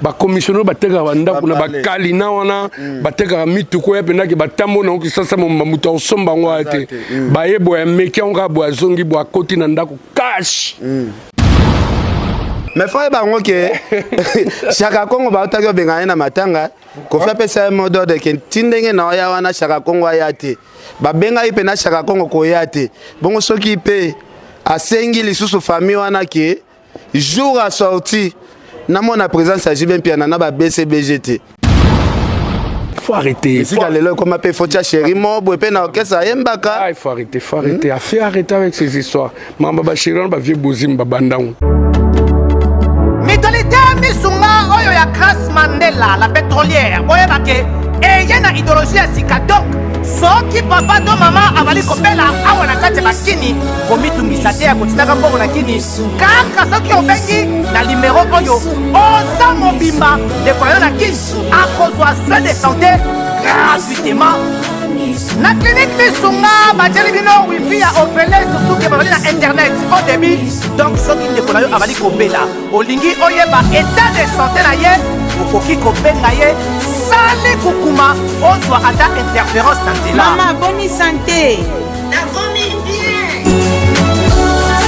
ba commissionnaire bateka banda kuna bakali na wana bateka mituko ya pendaki batambo na okisasa muta osomba ngwate ba yebo ya meki onga bo azongi bo akoti na ndako cash. Mais frère bango ke Chaka Congo ba otaki obenga na matanga ko fa pesa modo de ke tindenge na ya wana Chaka Congo ayate ba benga ipe na Chaka Congo ko yate bongo soki pe asengi lisusu famille wana ke jour à sorti na mona présence à Jibin Piana na ba BCBGT. Faut arrêter. Il faut aller là comme appelle faut chéri mo bo pe na okesa yembaka. Il faut arrêter, arrêter avec ces histoires. Mamba ba chéri ba vieux bozimba bandang. Mitolite misunga oyo ya Grace Mandela la pétrolière boyeba ke eye na idéologie ya sika donc soki papa to mama avali kopela awa na kati bakini komitungisa te ya kotitaka mbongo na kini kaka soki obengi na limero oyo oza mobimba lekoyo na kini akozwa soin de santé gratuitement na clinique misunga bajeli bino wifi ya opele surtout ke babali na internet au début donc soki ndeko na yo avali kopela olingi oyeba état de santé na ye okoki kobenga ye sale kukuma ozwa ata interférence na nzela. Maman boni santé nakomi bien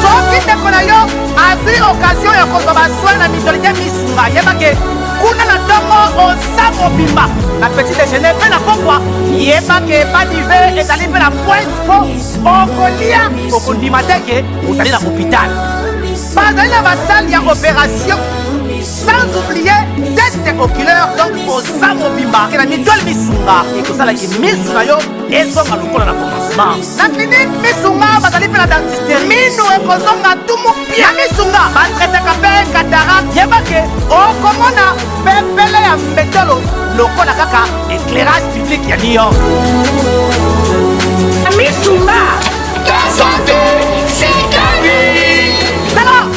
soki ndeko na yo azwi occasion ya kozwa basoi na mitolite misunga yebake kuna na ntongo oza mobimba na petit déjeuner mpe na pokwa yebake badive ezali mpe na pointe po okolia okondima teke ozali na hôpital bazali na basale ya opération sans oublier test oculaire donc oza mobimba ke na mitole misunga ekosalaki misu na yo ezonga lokola na commencement na clinique misunga bazali mpe na dentiste minu ekozonga tumu pia misunga batretaka mpe cataracte yebake okomona pepele ya mbetolo lokola kaka éclairage public ya New York. misunga santé sikani nana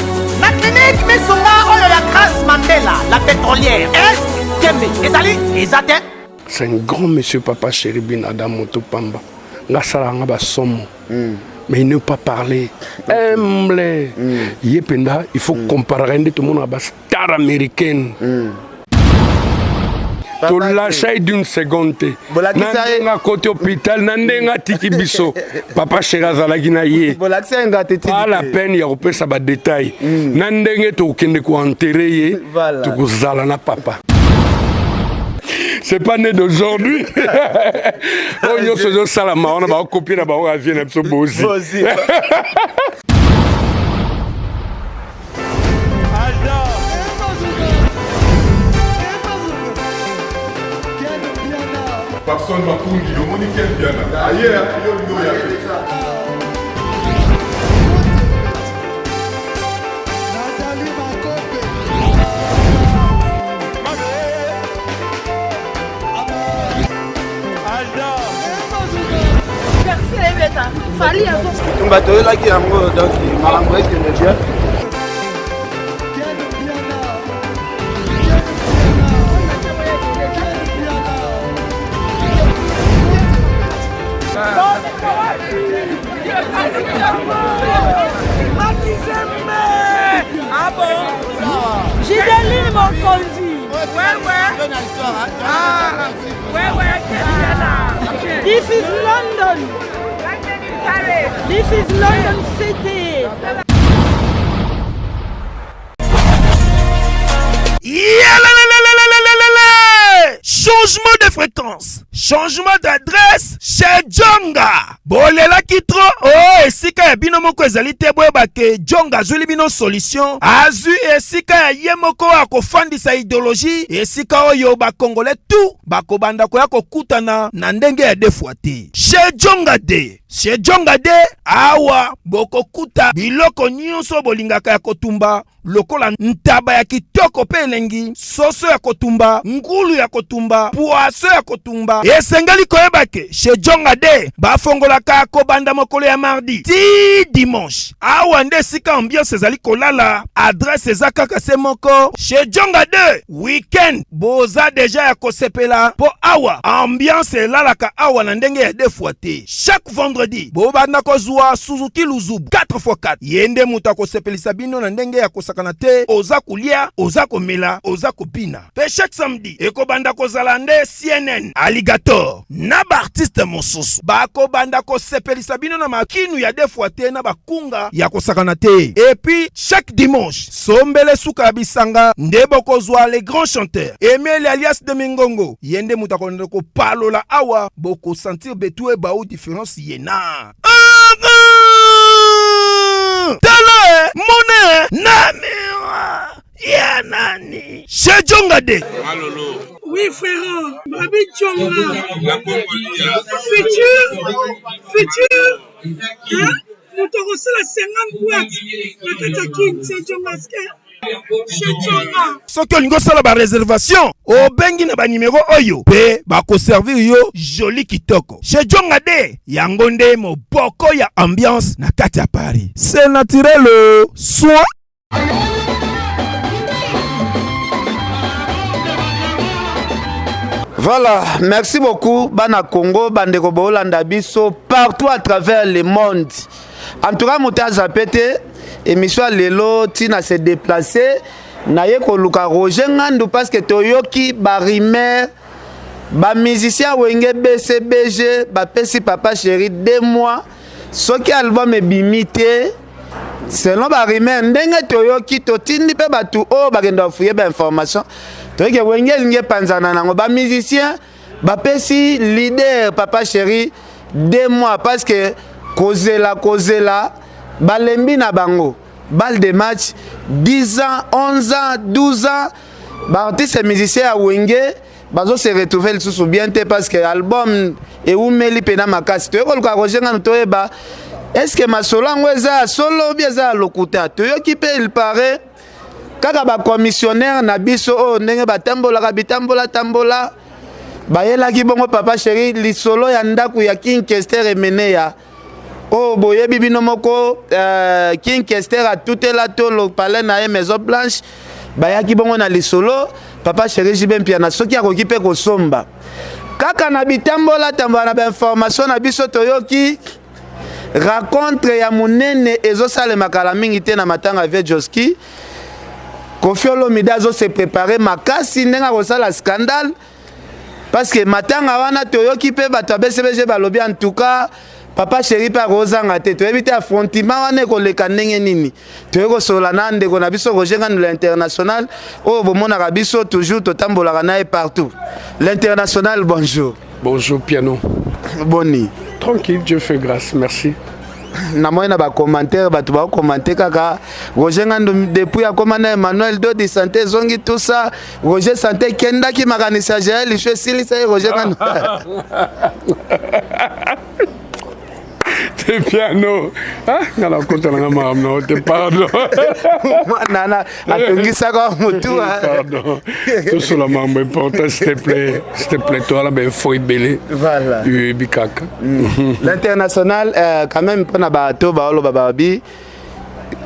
na clinique misunga oyo ya Grace Mandela la pétrolière est kembe ezali ezate. C'est un grand monsieur papa chéri bin Adam Moto Pamba nga sala nga basomo mais il ne pas parler humble yependa il faut comparer tout le monde à la star américaine. To lâcher d'une seconde. Nandenga côté hôpital, nandenga tiki biso. Papa chéra zalagi na ye. Pas la peine ya repé ça ba détail. Nandenga to kende ko enterrer ye. To ko zala na papa. C'est pas né d'aujourd'hui. On y a ce salama, on a copié la barre à Vienne, c'est bozi. Personne m'a pour dire, on est quel bien là. Ailleurs, il y a Fali avant. On va te là qui a donc malambo est le bien. Ah bon? J'ai des lignes mon conduit. This is London. This is London City. Changement de fréquence, changement d'adresse chez Djonga. Bolela kitro, oh esika ya bino moko ezali te boyeba ke Djonga azuli bino solution. Azu esika ya ye moko akofandisa idéologie, esika oyo bakongole tout bakobanda koya kokutana na ndenge ya defwa te. Chez Djonga de, chez Djonga de awa bokokuta biloko nyonso bolingaka ya kotumba lokola ntaba ya kitoko pe elengi, soso ya kotumba, ngulu ya kotumba, poisson liboso ya kotumba esengeli koyeba ke chez Djonga de bafongolaka kobanda mokolo ya mardi ti dimanche awa nde esika ambiance ezali kolala adresse eza kaka se moko chez Djonga de weekend boza deja ya kosepela po awa ambiance elalaka awa na ndenge ya defwa te chaque vendredi bobanda kozwa Suzuki Luzubu 4x4 yende muta kosepelisa bino na ndenge ya kosakana te oza kulia oza komela oza kopina pe chaque samedi ekobanda kozala nde CNN Alligator na ba artiste mosusu bakobanda kosepelisa bino na makinu ya defwa te na bakunga ya kosakana te et puis chaque dimanche sombele suka bisanga nde bokozwa les grands chanteurs Emile alias de Mingongo yende muta konde ko palola awa boko sentir betue ba ou différence yena tele mone namira ya nani chez Djonga de Malolo. Oui, frère. Babi Djonga. La Congolia. Futur. Hein? Nous te reçons la 50 boîtes. La Katakin, c'est Djonga. Chez Djonga. soki olingo sala ba réservation obengi na ba numéro oyo pe bako servir yo joli kitoko chez Djonga de yango nde moboko ya ambiance na kati ya Paris c'est naturel soin. Voilà, merci beaucoup, Bana Congo, Bandeko Bolanda Biso, partout à travers le monde. En tout cas, Mouta Zapete, émission Lelo, Tina s'est déplacé, Naye Koluka Roger Ngandou, parce que Toyoki, Barimer, ba musicien Wenge BCBG, ba Pesi Papa Chéri, 2 mois, ce qui album est bimité. Selon Barimer, Ndenge Toyoki, Totindi pe batu, oh, bagenda fouiller ba information. Toyoki Wenge Linge Panzana nango, ba musicien, ba Pesi leader Papa Chéri, 2 mois, parce que Kozela, Balembi na bango, balle de match, 10 ans, 11 ans, 12 ans, ba artiste musicien à Wenge, bazo se retrouver le sous bien parce que l'album et où meli pena makasi. Toyo ko Roger Ngandou toyeba. Est-ce que ma solo ngweza solo bien za lokuta? Toyo ki pe il paraît kaka ba commissionnaire na biso o ndenge batambola ka bitambola tambola. Bayela ki bongo Papa Chéri li solo ya ndaku ya King Kester emene ya oh boye bibino moko King Kester a tout la tolo palais na Maison Blanche bayaki bongo na lisolo Papa Chéri Jibem piana soki akoki pe ko somba kaka na bitambola tambola na information na biso toyoki rencontre ya munene ezo sale makala mingi te na matanga avec Joski Koffi Olomide azo se préparer makasi ndenga ko sala scandale parce que matanga wana toyoki pe bato BCBG balobi en tout cas Papa Chéri pa rozanga te to éviter affrontement wana ko leka ndenge nini to yeko sola nande ko na biso Roger Ngandou l'international o bomona ka biso toujours to tambola na partout l'international bonjour Piano boni tranquille Dieu fait grâce merci na moyen na ba commentaire ba to ba commenter kaka Roger Ngandou depuis a commandé Emmanuel Dodi santé zongi tout ça Roger santé kenda ki makanisa Jael je sili ça Roger Ngandou te piano ah ngala kota nga mamno te pardon nana atungisa kwa mutu pardon tout cela mambo important s'il te plaît toi là ben faut belé voilà bikaka l'international quand même pona bato baolo bababi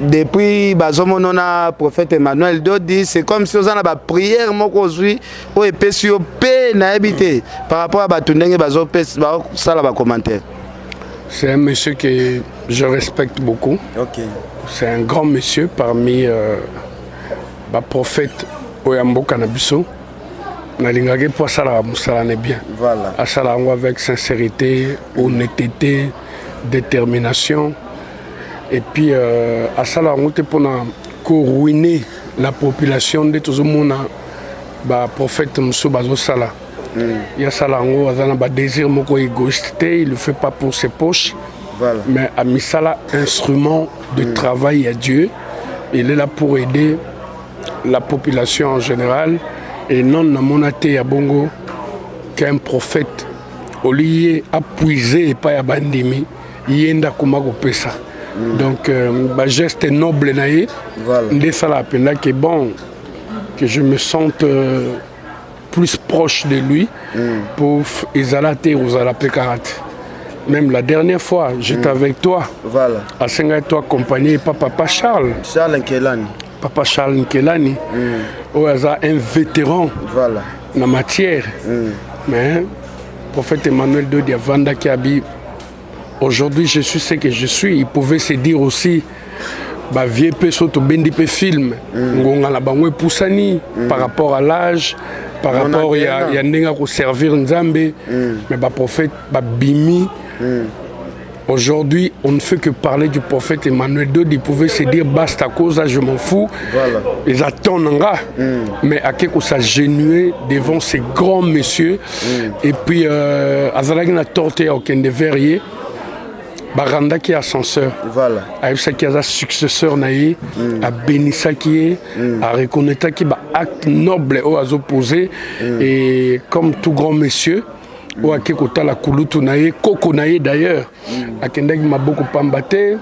depuis bazomonona prophète Emmanuel Dodi c'est comme si on a ba prière moko zui o epesi yo pe na habité par rapport à batundenge bazo pesi ba sala ba commentaire. C'est un monsieur que je respecte beaucoup. Okay. C'est un grand monsieur parmi les prophètes Oyambo Kanabiso. Nalingage pour ça n'est bien. Voilà. À ça avec sincérité, honnêteté, détermination. Et puis à ça pour ruiner la population de tout le monde. Le prophète Moussou Bazo Sala. Il y a Salango, il a un désir égoïste, il ne le fait pas pour ses poches, voilà. Mais a mis ça là, instrument de travail à Dieu. Il est là pour aider la population en général. Et non, dans mon athée à Bongo, qu'un prophète, au lieu à puiser et pas à bandimi, il y a un donc, un geste noble, voilà. Que bon, que je me sente plus proche de lui pour Izalate ou Zalapé Karate. Même la dernière fois, j'étais avec toi. Voilà. À Sengaï-toi, accompagné par Papa Charles. Charles Nkelani. Papa Charles Nkelani. Où il y a un vétéran Voilà. dans la matière. Mais le prophète Emmanuel Dodi Vanda qui habite. Aujourd'hui, je suis ce que je suis. Il pouvait se dire aussi. Bah vieux peso to bendi pe film ngonga la bangwe poussani par rapport à l'âge par rapport il y a ndenga ko servir nzambe mais bah prophète bah bimi aujourd'hui on ne fait que parler du prophète Emmanuel Dodi. Il pouvait se dire basta cause je m'en fous ils attendent mais à quelque chose s'agenouiller devant ces grands messieurs et puis azalaki na torte aucun de verrier Baranda qui est ascenseur, voilà. Qui est successeur naïe, a bénissa qui est, a reconnaître qui est acte noble au à opposé et comme tout grand monsieur, au à qui kota la kulutu naïe, koko naïe d'ailleurs, a kendek m'a beaucoup pambaté,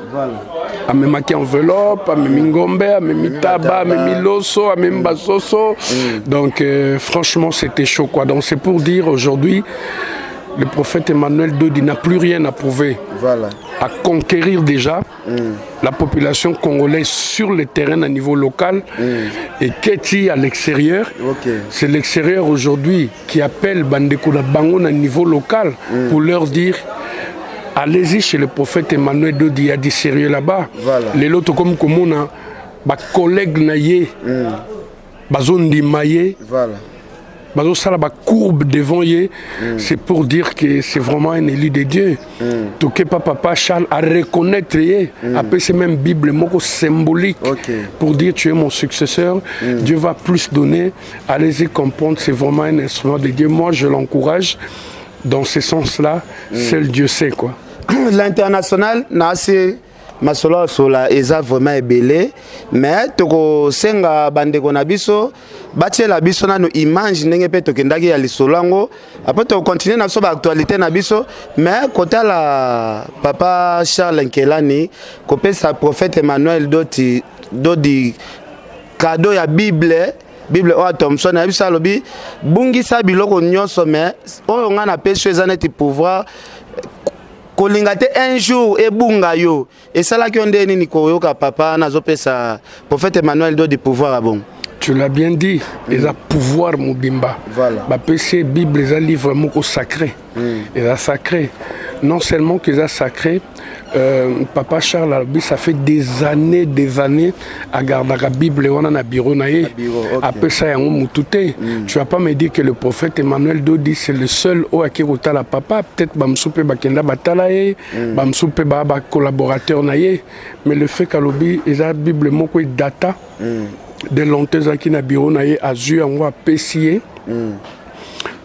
a même qui enveloppe, a même ngombe, a même tabac, a même loso, a même basoso, donc franchement c'était chaud quoi. Donc c'est pour dire aujourd'hui. Le prophète Emmanuel Dodi n'a plus rien à prouver. Voilà. À conquérir déjà la population congolaise sur le terrain à niveau local et Keti à l'extérieur. C'est l'extérieur aujourd'hui qui appelle Bandeko Bangon à niveau local pour leur dire allez-y chez le prophète Emmanuel Dodi, il y a du sérieux là-bas. Voilà. Les lotos comme Komuna, ma collègue Naye, Bazondi Maye. Voilà. Ça la courbe devant lui, c'est pour dire que c'est vraiment un élu de Dieu. Tout que Papa Charles à reconnaître, après c'est même Bible symbolique pour dire tu es mon successeur, Dieu va plus donner, allez-y comprendre, c'est vraiment un instrument de Dieu. Moi je l'encourage dans ce sens-là, seul Dieu sait quoi. L'international, c'est masolo sola eza vraiment ebele mais toko senga bandeko na biso batiela biso nano image ndenge pe tokendaki ya lisolango après to continuer na so ba actualité na biso mais kota la Papa Charles Nkelani kopesa prophète Emmanuel Dodi cadeau ya Bible o Thomson na biso alobi bungisa biloko nyonso mais oyo nga na peso eza neti pouvoir kolingate un jour et bunga yo et ça là qui on dit ni koyoka papa nazopesa prophète Emmanuel Dodi pouvoir à bon. Tu l'as bien dit, ils ont pouvoir Mobimba. Voilà. Bah PC Bible les a livre moko sacré. Ils a sacré. Non seulement qu'ils a sacré, Papa Charles ça fait des années à garder la Bible on a bureau naïe. Après ça y a un mutute. Tu vas pas me dire que le prophète Emmanuel Dodi c'est le seul au akirota la papa peut-être bamsoupe bakenda batalaye, bamsoupe ba collaborateur naïe, mais le fait qu'alobi ils a Bible moko data de longtemps qui na bureau naïe a vu en wa pessier.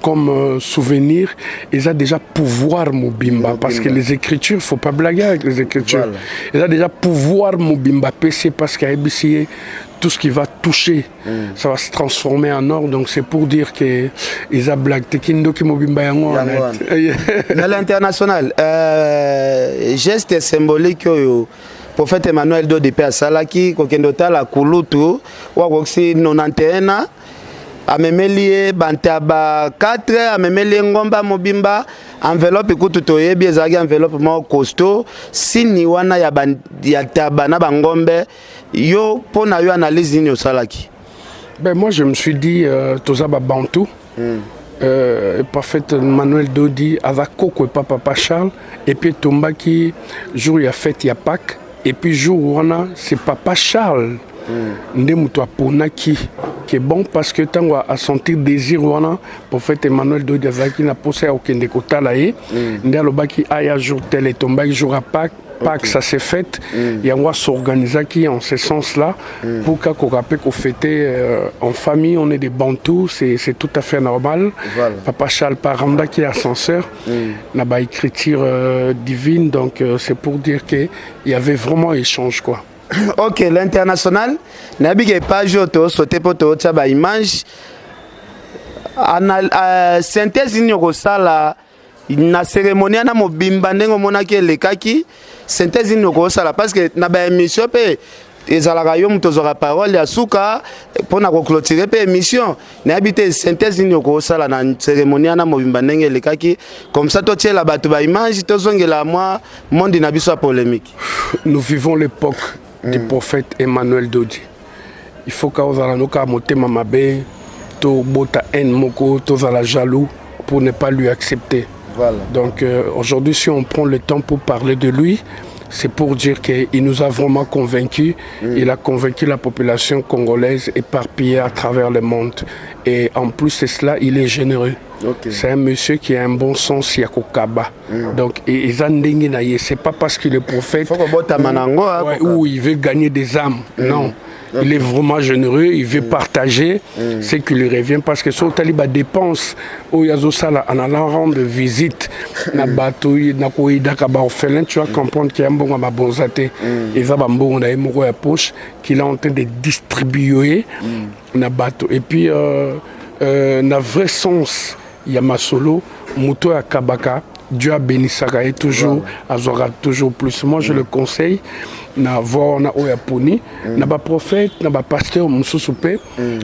Comme souvenir, ils ont déjà pouvoir Mobimba parce que les écritures, il ne faut pas blaguer avec les écritures. Voilà. Ils ont déjà pouvoir Mobimba PC parce qu'à EBCA, tout ce qui va toucher, ça va se transformer en or. Donc c'est pour dire qu'ils ont blagué. Dans l'international, geste symbolique. Prophète Emmanuel Dodi Pe Salaki, Kokendota la Kulutu, Wakoksi 91. Amemeli bantaba 4 amemeli ngomba Mobimba enveloppe ekutu toyebi ezaki enveloppe mo costaud sini wana ya taba na bangombe yo pona yo analyse ni osalaki. Ben moi je me suis dit toza ba bantu prophète Emmanuel Dodi avec Koko et Papa Charles et puis tombaki jour ya fête ya Pâques et puis jour wana c'est Papa Charles Ndemuto Ponaki qui est bon parce que tant à sentir désir wana prophète Emmanuel Dodi Azaki n'a posé aucun de kota là et ndalobaki aya jour tel et tombaki jour à Pâques ça s'est fait et on va s'organiser qui en ce sens là pour qu'on fêter en famille on est des bantous c'est tout à fait normal. Voilà. Papa Charles Paranda qui est ascenseur n'a pas écriture divine donc c'est pour dire que il y avait vraiment échange quoi. Ok, l'international, n'abige pas joto sauter pour tout ça ba image. Synthèse ni sala na cérémonie na Mobimba ndengo monaki lekaki synthèse ni sala parce que na ba émission pe ezalaka yo moto ozwaka parole ya suka mpona koclotire mpe émission nayebi te synthèse nini okosala na cérémonie wana mobimba ndenge elekaki comme ça totiela bato baimage tozongela mwa mondi na biso ya polémique. Nous vivons l'époque du prophète Emmanuel Dodi. Il faut qu'ozala noka motema mabe to bota haine moko tozala jaloux pour ne pas lui accepter. Voilà. Donc aujourd'hui si on prend le temps pour parler de lui, c'est pour dire qu'il nous a vraiment convaincus. Il a convaincu la population congolaise éparpillée à travers le monde. Et en plus de cela, il est généreux. Okay. C'est un monsieur qui a un bon sens, Yakokaba. Donc, c'est pas parce qu'il est prophète ou il veut gagner des âmes. Non. Il est vraiment généreux, il veut partager ce qui lui revient parce que sur Taliba dépense au Yazosala en allant rendre visite na batouille na koidaka ba orphelin, tu vas comprendre qu'il y a un bon à bonzate et ça va bon na émoro à poche qu'il est en train de distribuer na bateau et puis na vrai sens il y a Masolo Muto à Kabaka. Dieu a béni Saka et toujours, azora toujours plus. Moi je le conseille. Na voir na oyaponi na ba prophète na ba pasteur mususu pe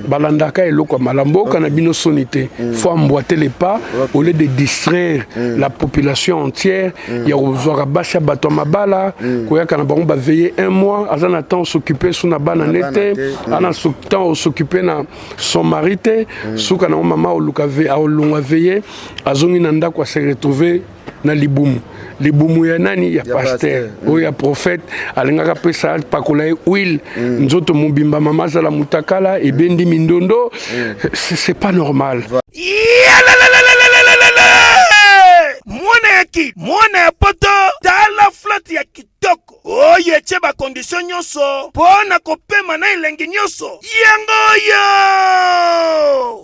balandaka eloko malambo kana bino sonité faut emboîter les pas au lieu de distraire la population entière ya ozora basha bato mabala koya kana bango ba veiller un mois azana temps s'occuper sous na bana nete ana temps s'occuper na son mari te suka na mama oluka veiller azongi na ndako se retrouver na libumu ya nani ya pasteur o ya prophète alingaka pesa pakola huile nzoto mobimba mama zala mutakala e bendi mindondo c'est pas normal. Mwana ya poto tala flat ya kitoko oye che ba condition nyonso pona kopema na elengi nyonso yangoyo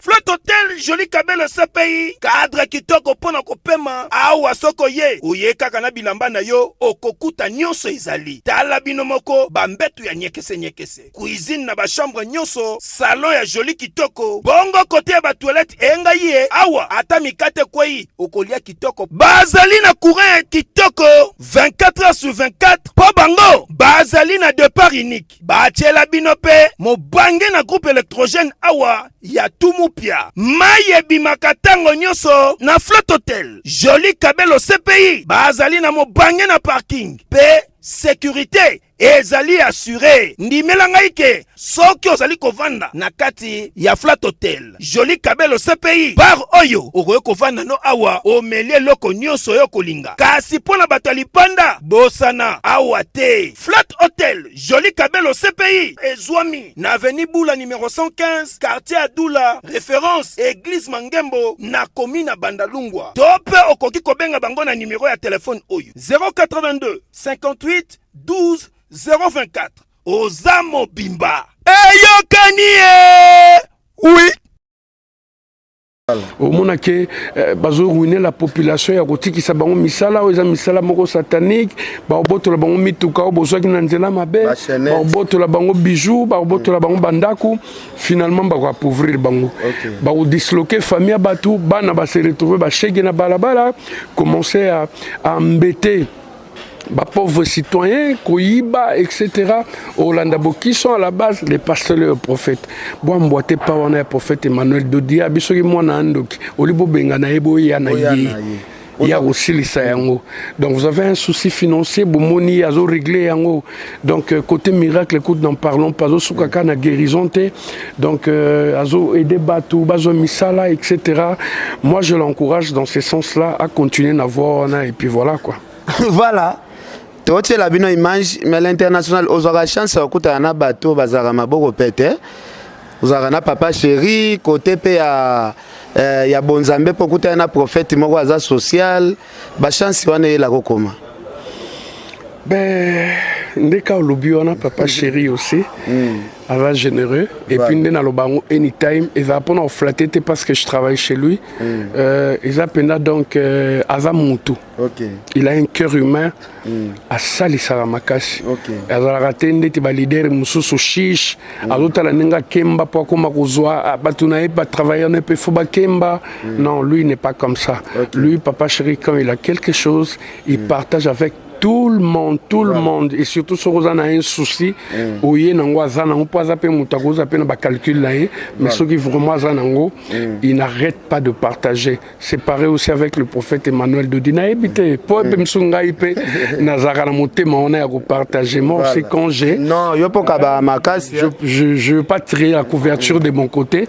Flat Hotel Joli Kabelo CPI cadre kitoko pona kopema awa soko ye oye kaka na bilamba na yo okokuta nyonso ezali tala bino moko bambetu ya nyekese cuisine na ba chambre nyonso salon ya joli kitoko bongo kote ya ba toilette enga ye awa ata mikate kwei okolia kitoko bazali na courant kitoko 24 heures sur 24 po bango bazali na départ unique bachela bino pe mobange na groupe électrogène awa ya tumupia maye bimakatango nyonso na Flat Hotel Joli Kabelo CPI bazali na mobange na parking pe sécurité ezali assuré ndimela ngai ke soki ozali kovanda na kati ya Flat Hotel Joli Kabelo CPI bar oyo okoye kovanda no awa omelie loko nyonso yo kolinga kasi pona bato lipanda bosana awa te Flat Hotel Joli Kabelo CPI ezwami na avenue Boula numéro 115 quartier Adoula référence église Mangembo na commune Bandalungwa tope okoki kobenga bango na numéro ya téléphone oyo 082 58 12 024 Ozamo Bimba Eyokanie. Oui. Au monde que bazo ruiner la population ya kotiki sa bango misala oza misala moko satanique ba boto la bango mituka o bozo ki nanzela mabe ba boto la bango bijoux ba boto la bango bandaku finalement ba ko appauvrir bango ba ko disloquer famille batu bana ba se retrouver ba chege na balabala commencer à embêter bah, pauvres citoyens, Koyiba, etc. Olandabo, qui sont à la base les pasteurs et les prophètes. Bon, m'boite pas, on a un prophète Emmanuel Dodi, abisogi mwana andoki, olibo bengana ebo yanaye. Il y a aussi les sayango. Donc vous avez un souci financier, bomoni azo réglé yango. Donc côté miracle, écoute, n'en parlons pas. Azo soukaka na guérison te. Donc azo aider batou, bazo misala, etc. Moi je l'encourage dans ce sens-là à continuer d'avoir et puis voilà quoi. Voilà. Tu as une image, mais l'international, vous avez la chance de un bateau, vous avez un beau pété. Vous avez un papa chéri, côté PA, il y a Bonzambe, pour écouter un prophète, il y a social. La chance, on est là, comment? Ben, dès qu'on l'oublie, on a papa chéri aussi. Avant généreux et puis dans le bango anytime et va prendre flatter parce que je travaille chez lui ils appellent donc Azamutu il a un cœur humain à salisa makasi azala ratende te ba leader mususu shish azota la ninga kemba pour koma kozwa batuna e pas travailler ne peut faut ba kemba non lui n'est pas comme ça lui papa chéri quand il a quelque chose il partage avec tout le monde et surtout ce qu'on a un souci oye nango azana on peut zapper mutako zapper na ba calcul là mais ceux qui vraiment azanango il n'arrête pas de partager. C'est pareil aussi avec le prophète Emmanuel de Dina ebité pour bemsunga ipe nazara na motema on a partager moi c'est quand j'ai non yo poka ba makasi je veux pas tirer la couverture de mon côté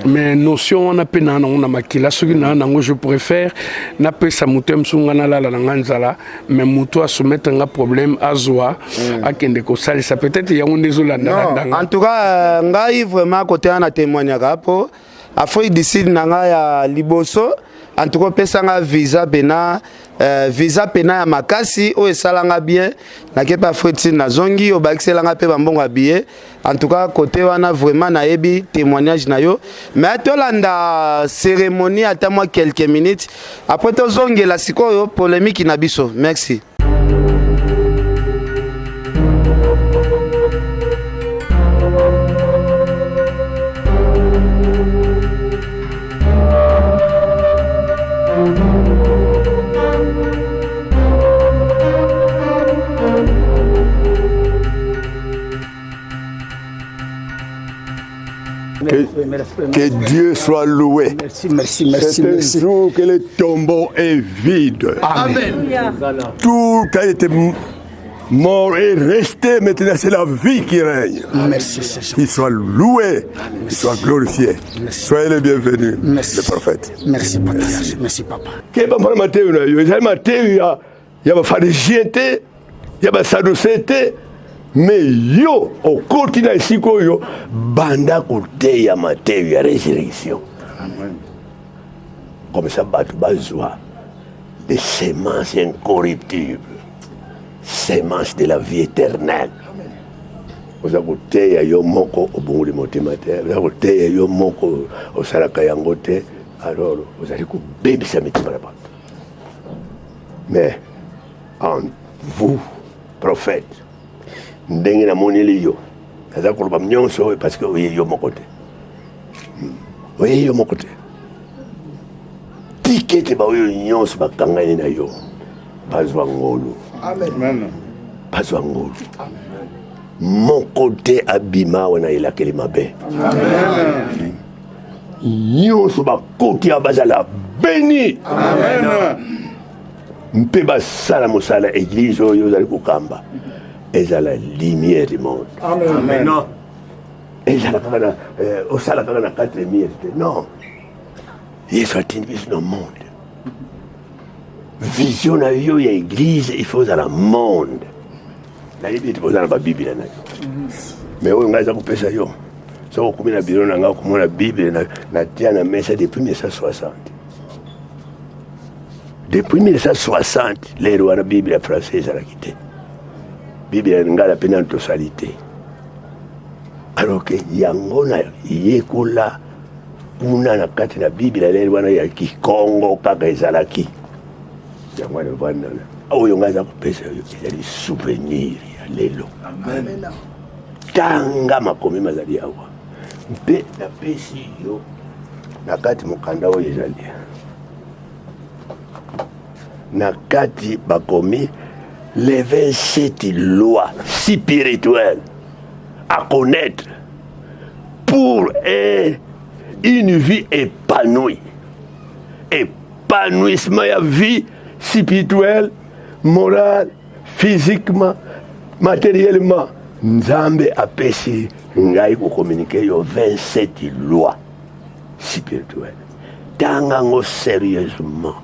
mais notion on a pena on a makila ceux qui na nango je préfère na pe sa mutem sunga na la nganzala mais muto a soumettre un problème azwa akende ko sali ça peut-être ya on désolé en tout cas ngai vraiment côté na témoignage rapo Afrique du Sud nanga ya liboso en tout cas pesanga visa pena ya makasi o esalanga bien na kepa Afrique na zongi o bakiselanga pe bambongo bien en tout cas côté wana vraiment na yebi témoignage na yo mais tolanda cérémonie ata moi quelques minutes après to zongi la sikoyo polémique na biso merci. Que Dieu soit loué. Merci. C'est un jour que le tombeau est vide. Amen. Tout a été mort et resté. Maintenant, c'est la vie qui règne. Merci, Seigneur. Qu'il soit loué, qu'il soit glorifié. Soyez les bienvenus, le prophète. Merci, papa. Merci, papa. Il y a des pharisiens, il y a des sadducéens. Mais yo, au continent ici, yo, banda côté ya Matthieu ya résurrection. Comme ça, batu bazwa des semences incorruptibles, semences de la vie éternelle. Vous avez côté ya yo moko au bon de motémateur, vous avez côté ya yo moko au salaka yangote, alors vous allez couper bébé ça met pas. Mais en vous, prophète, ndenge na moneli yo aza koloba nyonso parce que oye yo mokote tikete ba oyo nyonso bakangani na yo bazwa ngolu amen bazwa ngolu mokote abima wana elakeli mabe amen nyonso bakoti abazala béni amen mpe basala mosala église oyo ozali kokamba est à la lumière du monde. Amen. Non. Et au salaire de la 4e. Non. Il faut atteindre le monde. Vision à Dieu, il y a l'église, il faut dans le monde. La Bible est dans la Bible. Mais on a coupé ça. Si on coupe la Bible, on a coupé la Bible, on a tient la messe depuis 1960. Depuis 1960, les rois de la Bible française ont quitté. Bible n'a la peine en totalité. Alors que Yangona yekola kuna na kati na Bible lelo wana ya Kikongo kaka ezalaki. Yangwana bwana. Oyo ngaza kupesa yo ezali souvenir ya lelo. Amen. Tanga makomi mazali awa. Mpe na pesi yo na kati mukanda oyo ezali. Na kati bakomi les 27 lois spirituelles à connaître pour une vie épanouie. Épanouissement de la vie spirituelle, morale, physiquement, matériellement. Nzambe apesi ngai ko communiquer yo 27 lois spirituelles. Tangango sérieusement.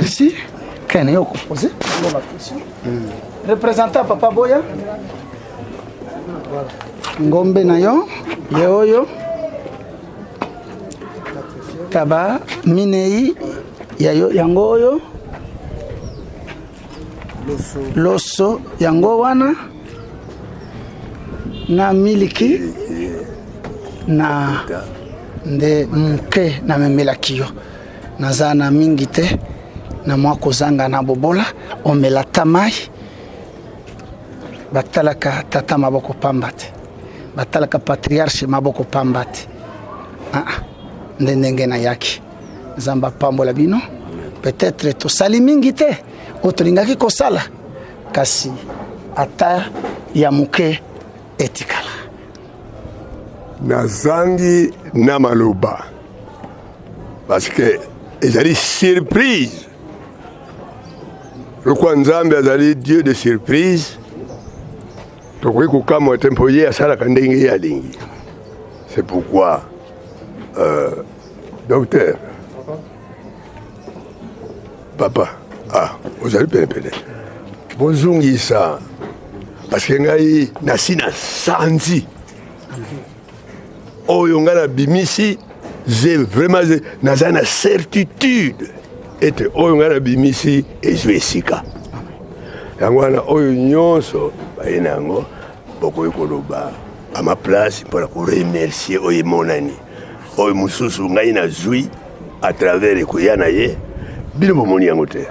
Merci. Quel est composé? Représentant Papa Boya. Ngombe nayo. Yeoyo. Taba Minei. Yayo yangoyo. Loso yango wana. Na miliki. Na nde mke na memelaki yo. Naza na mingi te. Na mwa kozanga na bobola omela tamai batalaka tata maboko pamba te batalaka patriarche maboko pamba te ndenge na yaki zamba pambola bino peut-être tosali mingi te otolingaki kosala kasi ata ya muke etikala nazangi na maloba parce que ezali surprise. Le Kwanzambe azali Dieu de surprise. Donc, comme tempoyer à ça, c'est pourquoi, docteur, papa, vous allez bien pédé. Bonjour, ça. Parce que ngai nasina sanzi. Oh, yongana bimisi, j'ai vraiment nazana certitude. Ete oyo ngana bimisi ezwe sika yango wana oyo nyonso bayina yango bokoyi koloba ama place mpona koremercier oyo emonani oyo mosusu ngai nazwi à travers ekoya na ye bino bomoni yango te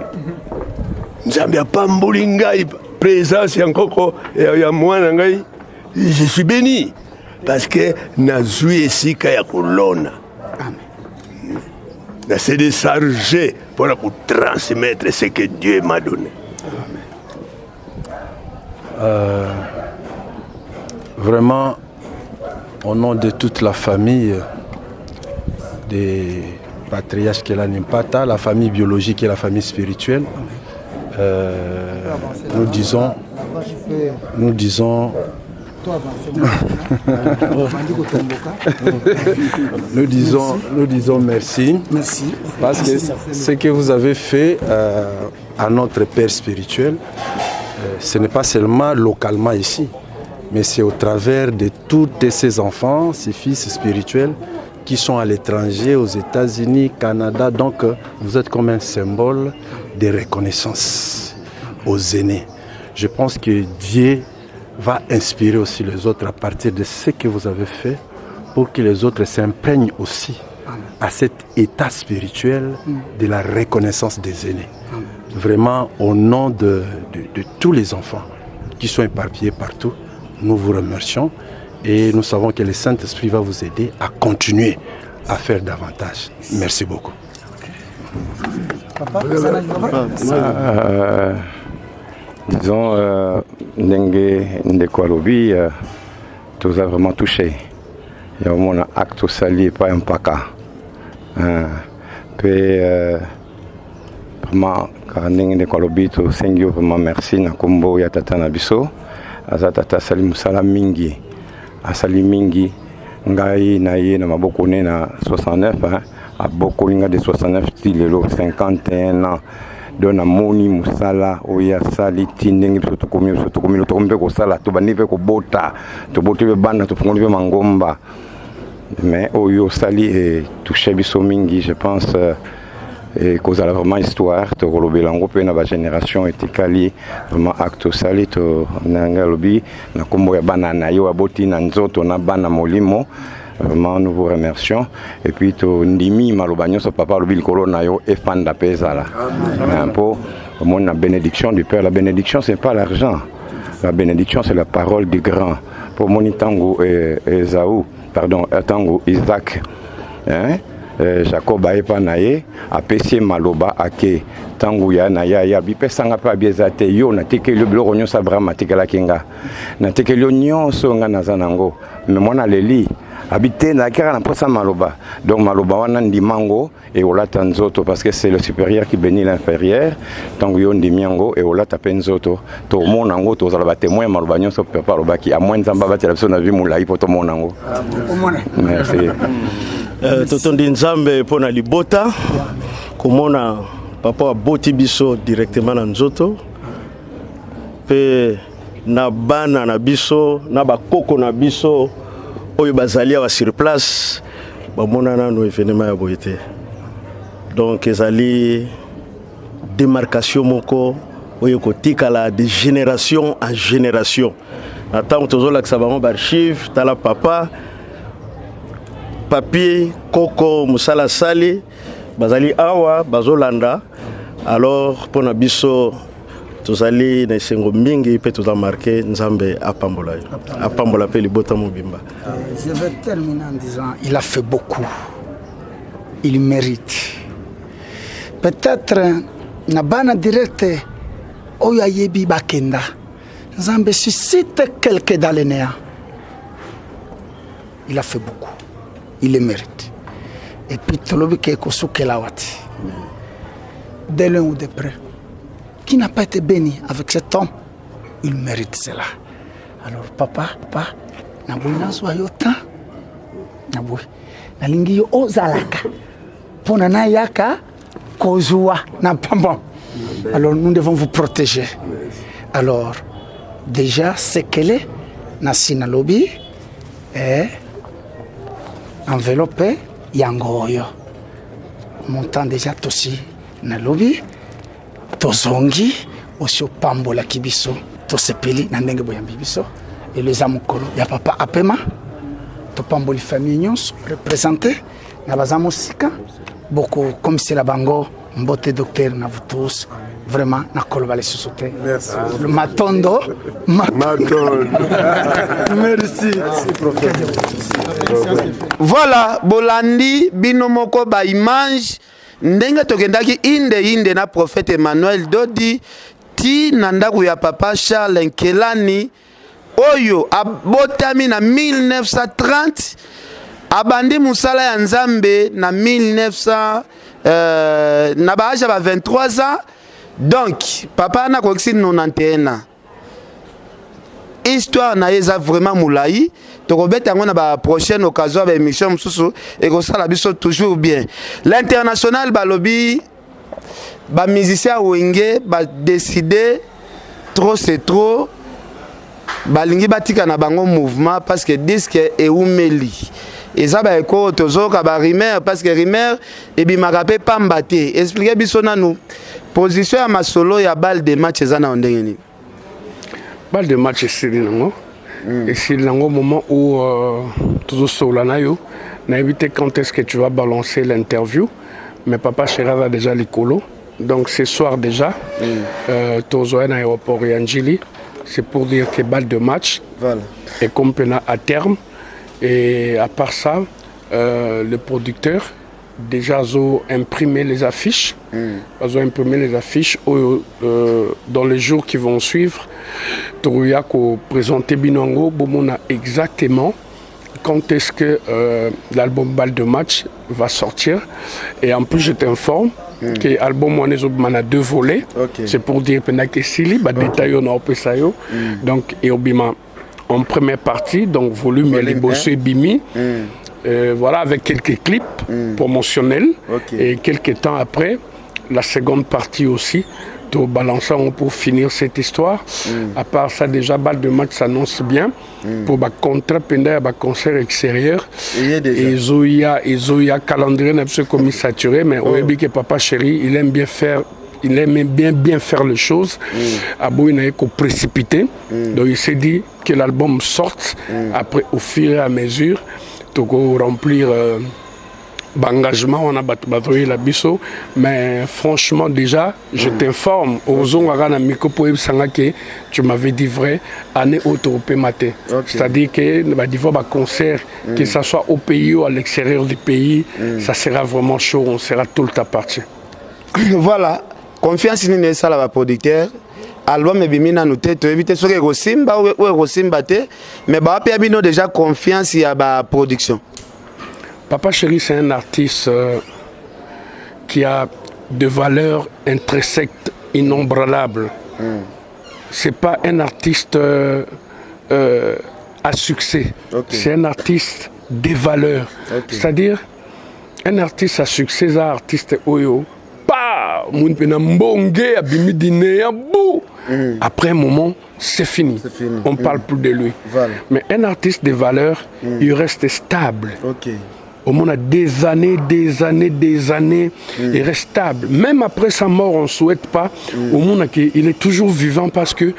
nzambe apamboli ngai présence ya nkoko ya mwana ngai je suis béni parce que nazwi esika ya kolona. C'est de s'arranger pour transmettre ce que Dieu m'a donné. Vraiment, au nom de toute la famille des patriarches qui est la Nimpata, la famille biologique et la famille spirituelle, nous disons nous disons merci. Merci. Parce que ce que vous avez fait à notre Père spirituel, ce n'est pas seulement localement ici, mais c'est au travers de tous ces enfants, ces fils spirituels qui sont à l'étranger, aux États-Unis, Canada. Donc, vous êtes comme un symbole de reconnaissance aux aînés. Je pense que Dieu va inspirer aussi les autres à partir de ce que vous avez fait pour que les autres s'imprègnent aussi à cet état spirituel de la reconnaissance des aînés. Vraiment, au nom de tous les enfants qui sont éparpillés partout, nous vous remercions et nous savons que le Saint-Esprit va vous aider à continuer à faire davantage. Merci beaucoup. Disons, Ndeko Alobi, tout a vraiment touché. Il y a un acte sali, pas un paka. Puis, vraiment, quand Ndeko Alobi, tout sengyo, vraiment merci, Nakombo, Yatata Nabiso, Azatata Sali Musala Mingi, Asali Mingi, Ngai, Naye, Namabokone, na 69, à Bokolinga de 69, Tilelo, 51 ans. Dona moni musala oya sali tindenge biso tokomi ko sala to bani pe ko bota to boti be bana to fongoli be mangomba mais oyo sali et touché biso mingi je pense et cause à la vraiment histoire to kolobelango pe na ba génération etikali vraiment acte sali to nanga lobi na kombo ya bana na yo aboti na nzoto na bana molimo. Vraiment, nous vous remercions. Et puis, Ndimi Malobagno, ce papa, le Bilkolo Nayo, et Fanda Pesala. Pour la bénédiction du Père. La bénédiction, ce n'est pas l'argent. La bénédiction, c'est la parole du grand. Pour mon Tango Esaou, pardon, Tango Isaac. Jacob Aepa Naye, Apesi Maloba Ake, Tango Ya Naya, Yabipe Sangapa Biezate, Yo, Natekelo Blorognon Sabra, Matekela Kinga. Natekelo Nyon Songa Nazanango. Mais moi, na Leli. Habité na kera na posa maloba. Donc maloba wana ndimango et olata nzoto parce que c'est le supérieur qui bénit l'inférieur. Tango yo ndimiango et olata penzoto. To monango to zala ba témoin maloba nyonso papa loba ki a moins nzamba ba tela na vie mulai poto monango. Merci. Totondi nzambe pona libota komona papa aboti biso directement na nzoto pe na bana na biso na bakoko na biso oyo bazali awa sur place bamona nano événement ya boye te donc ezali démarcation moko oyo kotikala de génération en génération ntango tozolakisa bango baarchive tala papa papier koko mosala sali bazali awa bazolanda alors mpona biso tozali na esengo mingi mpe toza marqué nzambe apambola mpe libota mobimba. Je vais terminer en disant il a fait beaucoup, il mérite. Peut-être na bana direct oyo ayebi bakenda nzambe suscite quelques dans le néant. Il a fait beaucoup, il le mérite. Et puis tolobi ke kosukela wati de loin ou de près qui n'a pas été béni avec cet homme, il mérite cela. Alors papa naboyi nazwa yo temps naboyi nalingi yo ozalaka mpona nayaka kozwa na pamba. Alors nous devons vous protéger. Alors déjà sekele na sinalobi enveloppe yangoyo montant déjà tosi nalobi tozongi osio pambola kibiso tosepeli na ndenge boyambi biso eleza mokolo ya papa apema topamboli famille nyonso représenté na baza mosika boko comme c'est la bango mbote docteur na vous tous vraiment na koloba les sous-sauter le matondo merci voilà bolandi bino moko ba image ndenge tokendaki inde na prophète Emmanuel Dodi ti na ndako ya papa Charles Nkelani oyo abotami na 1930 abandi musala ya nzambe na 1900 na baaja ba 23 ans donc papa na kokisi 91 ans histoire na eza vraiment moulayi tokobeta yango na ba prochaine occasion ba émission mususu et ko sala biso toujours bien. L'international balobi ba musicien wenge ba décider trop c'est trop balingi batika na bango mouvement parce que disque e umeli eza ba eko tozoka ba rimer parce que rimer e bimaka pe pamba te expliquer biso nanu position ya masolo ya balle de match eza na ndenge ni balle de match esili nango esili nango au moment où tozosola na yo na éviter quand est-ce que tu vas balancer l'interview mais papa Sheraz a déjà likolo donc ce soir déjà tozoya na aéroport Yanjili c'est pour dire que balle de match voilà. Et comme à terme et à part ça le producteur déjà ont imprimé les affiches ils ont imprimé les affiches dans les jours qui vont suivre Toruya ko présenter Binongo Bomona exactement quand est-ce que l'album Balle de match va sortir et en plus je t'informe que l'album on a 2 volets c'est pour dire que Sili ba détail on a pesayo donc et obima en première partie donc volume Liboso et Bimi voilà avec quelques clips promotionnels et quelques temps après la seconde partie aussi tout balançant pour finir cette histoire à part ça déjà balle de match s'annonce bien pour ba contrat pendant ba concert extérieur et Zoya calendrier n'a pas comme saturé mais on dit que papa chéri il aime bien faire faire les choses à Boïna ko précipité donc il s'est dit que l'album sorte après au fur et à mesure pour remplir l'engagement on a battu la biso mais franchement déjà je t'informe aux ongara miko po sanga que tu m'avais dit vrai année autoropé maté c'est-à-dire que va dire concert que ça soit au pays ou à l'extérieur du pays ça sera vraiment chaud on sera tout le temps parti voilà confiance ni ça la producteur album ebimina nous tête éviter ce que Rosimba ou Rosimba te mais ba pe bino déjà confiance ya ba production. Papa Chéri c'est un artiste qui a de valeurs intrinsèques innombrables. C'est pas un artiste à succès. C'est un artiste des valeurs. C'est-à-dire un artiste à succès, un artiste oyo. moun pena mbonge abimi dîner ya bou. Après un moment, c'est fini. On parle plus de lui. Voilà. Mais un artiste de valeur, il reste stable. Au moins, a des années, il reste stable. Même après sa mort, on ne souhaite pas. Au moins, il est toujours vivant parce que,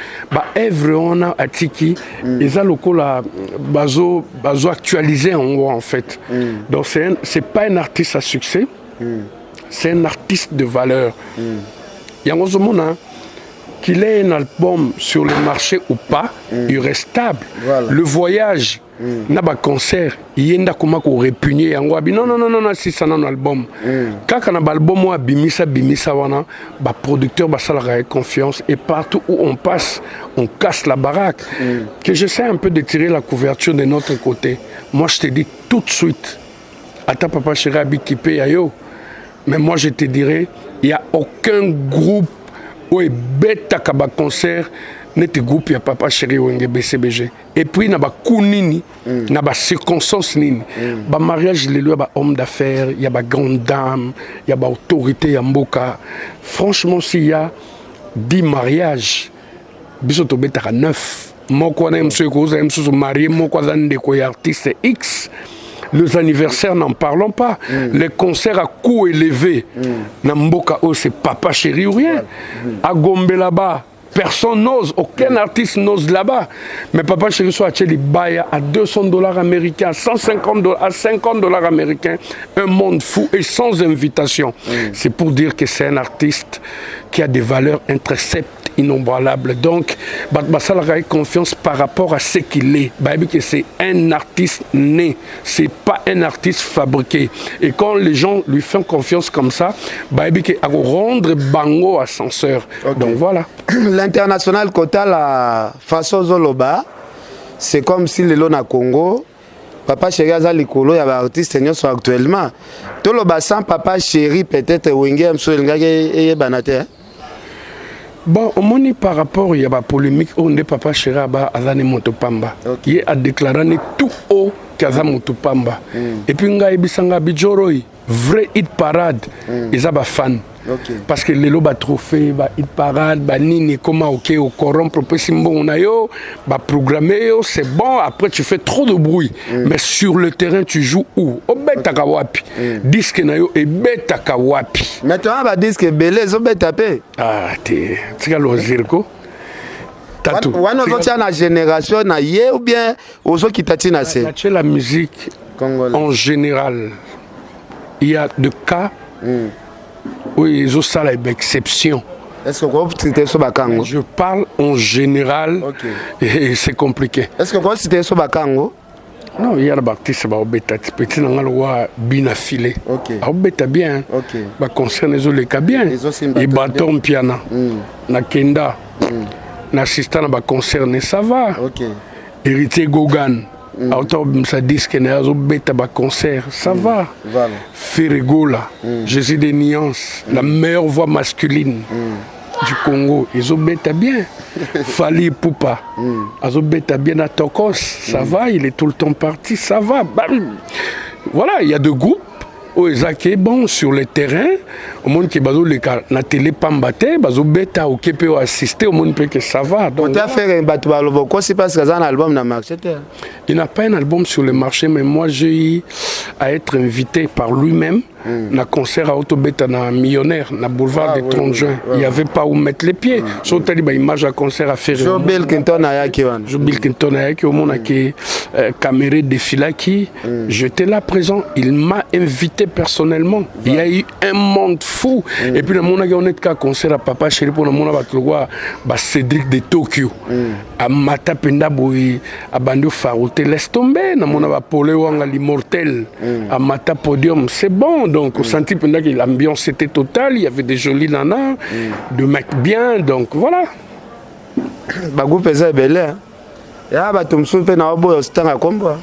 œuvre, on a Atiki, ils ont le coup là, bazo actualisé en gros, en fait. Donc, c'est pas un artiste à succès, c'est un artiste de valeur. Il y a un monde, qu'il ait un album sur le marché ou pas, il reste stable. Voilà. Le voyage, n'a pas concert, il y a un répugné, non, si ça n'a un album. Quand on a un album, on a bimisa, producteur, ça a confiance, et partout où on passe, on casse la baraque. Que j'essaie un peu de tirer la couverture de notre côté. Moi, je te dis tout de suite, à ta papa chéri Abikipé Yayo, mais moi, je te dirais, il n'y a aucun groupe où bêta kaba concert n'était groupe ya papa chéri wenge BCBG et puis na ba kunini na ba circonstance nini ba mariage lelo ba homme d'affaires ya ba grande dame ya ba autorité ya mboka. Franchement, s'il y a 10 mariages biso to beta 9 moko na mso ko za mso marié moko za ndeko ya artiste X. Les anniversaires, n'en parlons pas. Les concerts à coût élevé. Namboka, c'est papa chéri ou rien. À Gombe là-bas, personne n'ose, aucun artiste n'ose là-bas. Mais papa chéri soit à $200 américains, $150 à $50 américains, un monde fou et sans invitation. C'est pour dire que c'est un artiste qui a des valeurs intrinsèques innombrables. Donc, Batbassal a confiance par rapport à ce qu'il est. C'est un artiste né, c'est pas un artiste fabriqué. Et quand les gens lui font confiance comme ça, il a rendre bango ascenseur. Donc voilà. L'international Kota la façon Zoloba, c'est comme si le Lona Congo, papa chéri a likolo ya ba artiste nyonso actuellement. To lo bassan papa chéri peut-être wenge mso ngake e banate. Bon, au moins par rapport, il y a une polémique, on est papa chéri à Azane Motopamba. Il a déclaré tout haut qu'Azane Motopamba. Et puis, il y a un vrai hit parade, ils sont fans. Parce que les lots trophées, hit parade, nini, comment au corrompre, programmer, c'est bon, après tu fais trop de bruit. Mais sur le terrain, tu joues où? Au Betakawapi. Disque nayo et Betakawapi. Maintenant, on va disque belé, zo betapé. Ah, t'es le zirko. On a une génération, ou bien aux autres qui t'attirent. C'est la musique en général. Il y a des cas où ils ont ça l'exception. Est-ce que vous citez sur Bakango? Je parle en général et c'est compliqué. Est-ce que vous citez sur Bakango? Non, il y a des artistes qui ont petit bien filé. Ils bien. Ils concernent les cas bien. Ils battent piano. Na Kenda. N'assistant à concerné, ça va. Héritier Gogan. Autant ça disque qu'il y a un concert, ça va. Ferregola, Jésus des nuances, la meilleure voix masculine du Congo, ils ont bêta bien. Fali Poupa, ils ont bêta bien à Tokos, ça va, il est tout le temps parti, ça va. Voilà, il y a deux groupes. Ils bon sur le terrain, au monde qui est la télé pambaté, bazo bêta ou qui peut assister, au monde que ça va. Donc, tu as fait un bateau à l'oboko, c'est parce qu'il y a un album dans le marché. Il n'a pas un album sur le marché, mais moi j'ai eu à être invité par lui-même dans un concert à Autobeta, dans Millionnaire, dans le boulevard des 30 juin. Il n'y avait pas où mettre les pieds. Sauf que l'image à concert à faire. Je Bill Clinton à Yaki. Je Bill Clinton à Yaki, au monde qui caméré défilaki. J'étais là présent. Il m'a invité personnellement. Il y a eu un monde fou. Et puis, on a un concert à Papa Chéri pour le monde à Cédric de Tokyo. À Mata Pendaboui, à Bandio Farouté, laisse tomber. On a Paulé Wanga l'immortel. À Mata Podium, c'est bon. Donc, au senti que l'ambiance était totale. Il y avait des jolis nanas, de mecs bien. Donc, voilà. Bagou pesait belé. Il y a un peu de combat.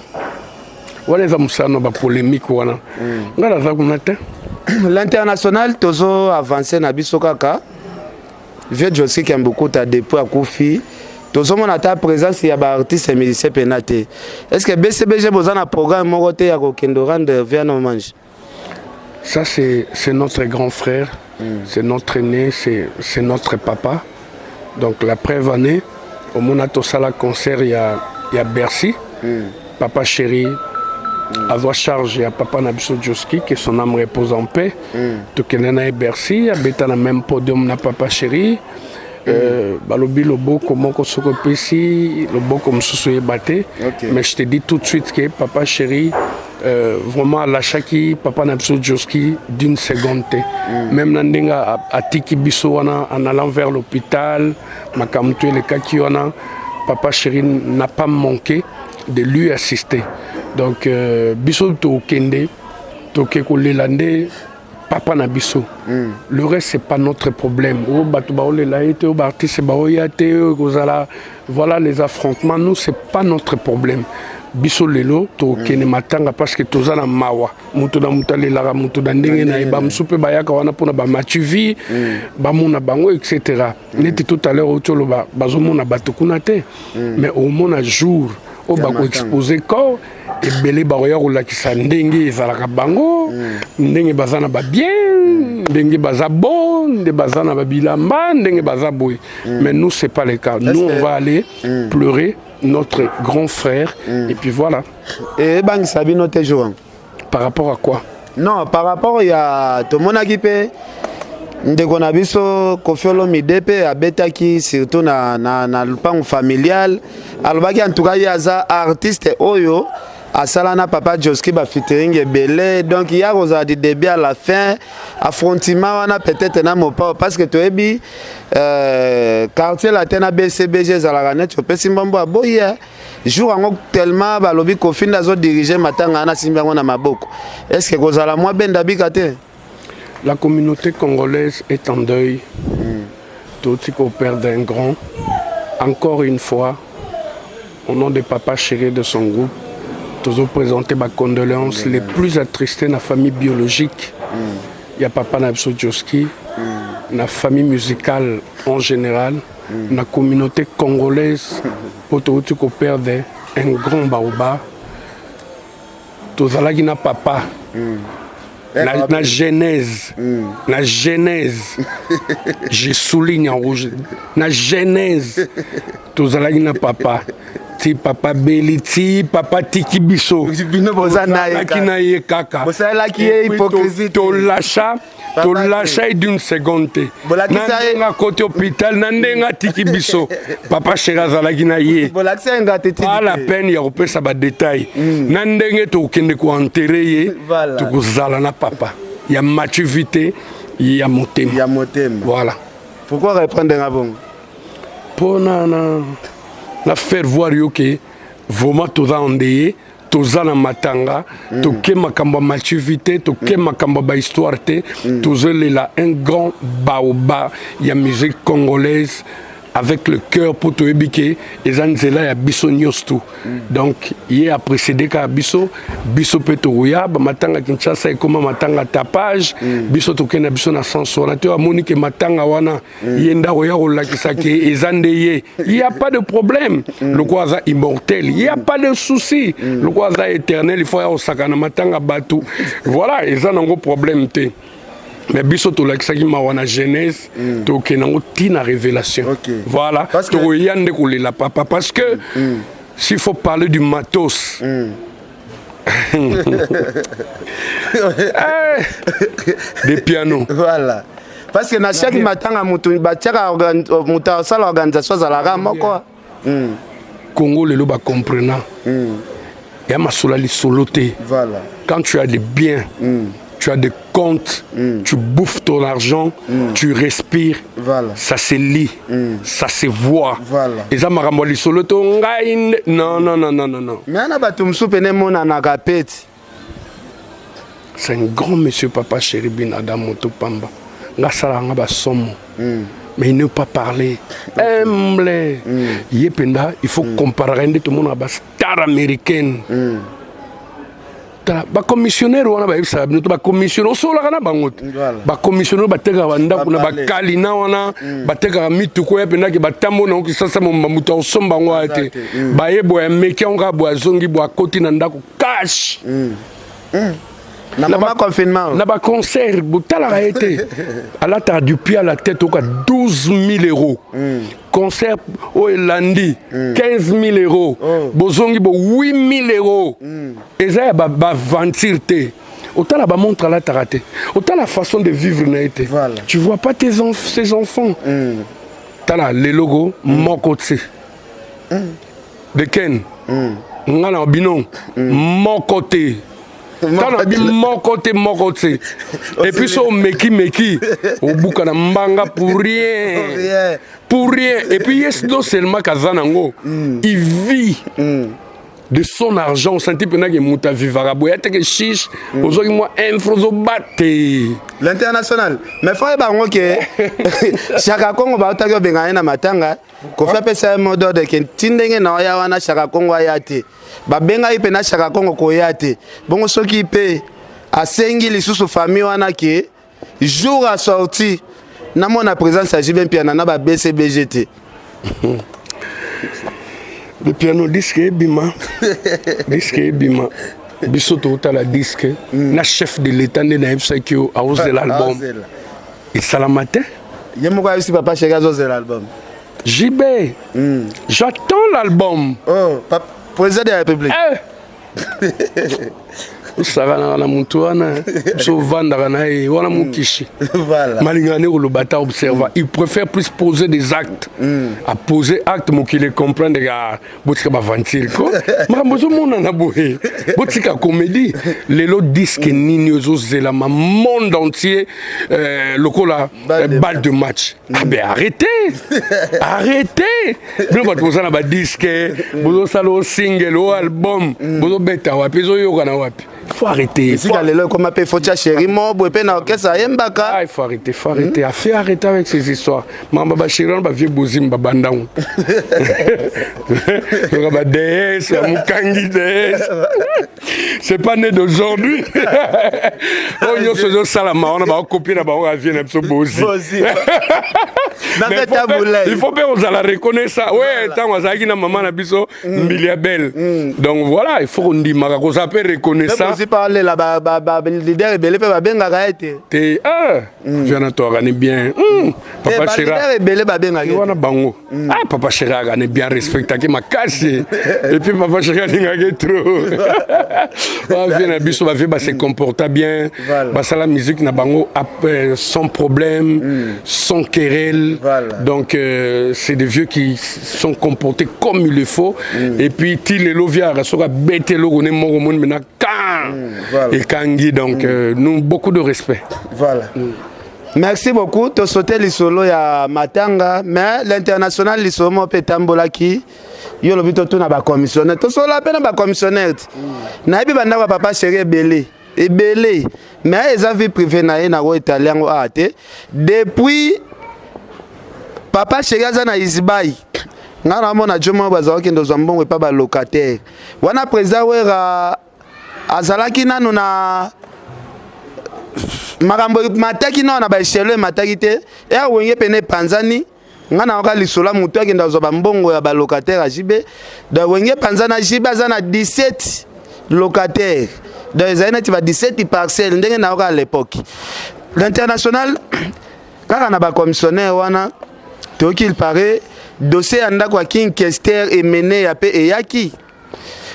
L'international, toujours avancé na bisokaka. Je sais qu'il y a beaucoup de dépôts à Koufi. Tout le monde a ta présence, il y a des artistes et musiciens pénatés. Est-ce que BCBG a besoin d'un programme Moroté à Kendoran de Viano Mange? Ça, c'est notre grand frère, c'est notre aîné, c'est notre papa. Donc la preuve année, au Monatosala concert, il y a Bercy, Papa Chéri, à voix charge, il y a Papa Nabiso Djoski, que son âme repose en paix. Tokenena et Bercy, habite le même podium na Papa Chéri. Balobi lobo comment qu'on se repécie, lobo comme se batté. Mais je te dis tout de suite que Papa Chéri, vraiment l'achat qui Papa Nabiso Djoski d'une seconde. Même Nandenga à Tiki Bisso en allant vers l'hôpital, Makamtu le Kakiwana, Papa Chéri n'a pas manqué de lui assister. Donc Bisso to Kende, to Kekolelande. Papa Nabiso. Le reste, ce n'est pas notre problème. Voilà les affrontements. Nous, ce n'est pas notre problème. Biso lelo to kene matanga parce que toza na mawa mutu na mutale la mutu na ndenge na ba msupe bayaka wana pona ba machivi ba mona bango etc. Neti tout à l'heure otolo ba bazomona batukuna te mais au mona jour o ba ko exposer corps ebele baroya kolakisa ndenge ezalaka bango ndenge bazana ba bien ndenge baza bon ndenge bazana ba bilamba ndenge baza boy mais nous c'est pas le cas. Nous on va aller pleurer notre grand frère et puis voilà. Et bang Sabino te jouant par rapport à quoi? Non, par rapport à tout mon équipe ndeko na biso Kofiolo Midepe abetaki surtout na lupango familial alobaki en tout cas yaza artiste oyo asalana Papa Djoski ba featuring ebele donc ya rosa du début à la fin affrontement wana peut-être na mopa parce que toebi quartier latin na BCBG zalaka net opesi mbambo aboya jour ango tellement balobi Kofinda zo diriger matanga na simbango na maboko est-ce que kozala moi benda bikate? La communauté congolaise est en deuil. Tout ce qu'on perd d'un grand. Encore une fois, au nom de Papa Chéri de son groupe, nous avons présenté ma condoléances les plus attristées dans la famille biologique. Il y a Papa Nabiso Djoski, la famille musicale en général, la communauté congolaise, pour tout ce qu'on perd un grand baoba. Tout ça là qui n'a papa. La genèse, je souligne en rouge, la genèse, tout ça là, il n'a papa. Ti papa Beliti, papa Tiki Bisso. To l'achat d'une seconde. Nandenga côté hôpital, nandenga Tiki Bisso. Papa Sherazalaki na ye. Pas la peine ya repesa ba détail. Nandenga to kende ko enterrer ye. To ko zala na papa. Ya maturité, ya motema. Ya motema. Voilà. Pourquoi reprendre un bon? Pour na faire voir yo que vraiment tout a endeuillé. Toza na matanga, toke makamba maturité, toke makamba ba histoire te, toza là un grand baoba, ya musique congolaise avec le cœur pour te ébiquer, et zanzela ya biso nyostu. Donc, il a précédé ka biso petorouya, ba matanga Kinshasa et comme matanga tapage, biso toke na biso na sanso, na te amoni ke matanga wana, yenda roya rola kisake, et zandeye, il n'y a pas de problème. Le kwaza immortel, il n'y a pas de souci. Le kwaza éternel, il faut y avoir sakana matanga batu. Voilà, et ça n'a pas de problème te. Mais biso to lakisaki mawana genèse to kenango tina révélation. Voilà, to yande kolela papa parce que s'il faut parler du matos des pianos. Voilà. Parce que na chaque matanga mutu batiaka muta sala organisation za la moko Congo lelo ba comprenant. Ya masula li soloté. Voilà. Quand tu as des biens tu as des comptes, tu bouffes ton argent, tu respires, ça se lit, ça se voit. Et ça m'a ramené solo non. Mais on a battu c'est un grand monsieur Papa Chéri bin Adam Motopamba. Mais il ne peut pas parler. Il faut comparer tout le monde à la star américaine. Ba commissionnaire wana ba yebisa bino to ba commissionnaire sola kana bangot ba commissionnaire ba teka banda kuna ba kalina wana ba teka mituko ya pena ke batambo na ki sasa mo mamuta osomba ngwa ate ba yebo ya meki onga bo azongi bo akoti na ndako cash N'a confinement. N'a pas concert. Botala a été. Elle a du pied à la tête au cas 12 000 euros. Concert au lundi 15 000 euros. Bozongi 8 000 euros. Et ça y a ventirté. Autant la montre à la taraté. Autant la façon de vivre n'a été. Voilà. Tu vois pas ces enfants. T'as là les logos mon côté. De Ken. Ngana binon mon côté. T'as dit mon côté. Et puis ça meki au boucana mbanga pour rien. Pour rien. Et puis yes non seulement Kazanango. Il vit de son argent, senti que tu as vu Varaboya, tu as chiche, aujourd'hui moi infrozo batte. L'international. Mais frère bango que Chaka Congo ba otaki benga na matanga, ko fa pesa modo de ken tindenge na ya wana Chaka Congo ayate. Ba benga ipe na Chaka Congo ko yate. Bongo soki pe asengi lisusu famille wana ke jour à sorti na mona présence à Jibin Piana na ba BCBGT. Le piano disque bima. Disque bima. Bisoto la disque. Na chef de l'état de Naipsakio à hausse de l'album. Et Salamate. Yemouka aussi papa chez Gazos de l'album. JB. J'attends l'album. Oh, président de la République. Usagana na muntu wana so vandaka na ye wana mukishi. Voilà. Malingane ou le bata observa. Il préfère plus poser des actes. À poser actes mo qu'il comprendre ga botika ba ventir ko. Makambo zo mona na bohe. Botika comédie. Les lots disques nini ozo zela ma monde entier lokola balle de match. Ah ben arrêtez. Arrêtez. Bien ba toza na ba disque, bozo salo single ou album, bozo beta wapi zo yoka na wapi. Il faut arrêter. Il faut arrêter, faut arrêter. Il faut arrêter avec ces histoires. Mamba Chiron va vieux bozim babandang. C'est pas né d'aujourd'hui. Il faut bien on la reconnaître ça. Ouais, tant on a na maman na biso milliabel. Donc voilà, il faut qu'on dise qu'on s'appelle reconnaître ça. Si parler là leader belé pe ba benga ka été. Viens à toi gagner bien. Papa Chira. Leader belé ba benga. Wana bango. Ah papa Chira gagner bien respecté qui ma casse. Et puis papa Chira dinga trop. Va viens à biso va se comporter bien. Ba ça la musique na bango sans problème, sans querelle. Donc c'est des vieux qui sont comportés comme il le faut. Et puis il les lovia soka bête lo on est mort au monde maintenant. Et Kangi, donc nous beaucoup de respect. Voilà. Merci beaucoup. Tu as sauté le solo ya Matanga, mais l'international le solo peut tambolaki. Yo le bito na ba commissionnaire. Tu solo appelle ba commissionnaire. Na bi banda papa chéri belé. Et belé. Mais ils avaient privé na na ro italien o ate. Depuis papa chéri azana Isbai. Ngana mona jomo bazawa kendo zambongo pa ba locataire. Wana président wera azalaki nanu na makambo mataki na ba echelo mataki te e awenge pene panzani ngana oka lisola mutu akenda zo ba mbongo ya ba locataire ajibe da wenge panzana jibe azana 17 locataires dans les années 17 parcelles ndenge na oka à l'époque l'international kaka na ba commissionnaire wana to qu'il paraît dossier anda kwa King Kester et mené ya pe e yaki.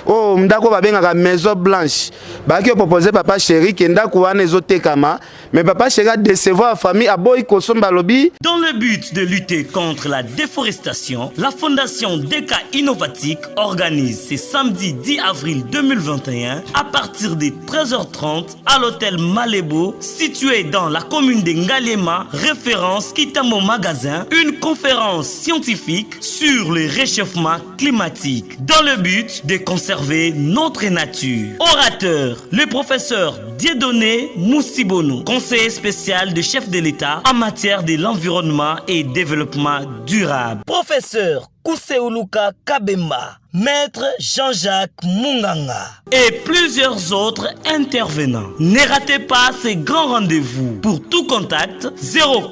Oh, ndako babengaka Maison Blanche. Baki proposer papa chéri que ndako wana ezotekama, mais papa chéri a décevoir la famille a boy kosomba lobby. Dans le but de lutter contre la déforestation, la Fondation Deka Innovatique organise ce samedi 10 avril 2021 à partir de 13h30 à l'hôtel Malébo situé dans la commune de Ngalema, référence Kitamo Magasin, une conférence scientifique sur le réchauffement climatique dans le but de conserver notre nature. Orateur, le professeur Dieudonné Moussibono. conseiller spécial du chef de l'État en matière de l'environnement et développement durable. Professeur Kousseouluka Kabemba, Maître Jean-Jacques Munganga et plusieurs autres intervenants. Ne ratez pas ces grands rendez-vous. Pour tout contact,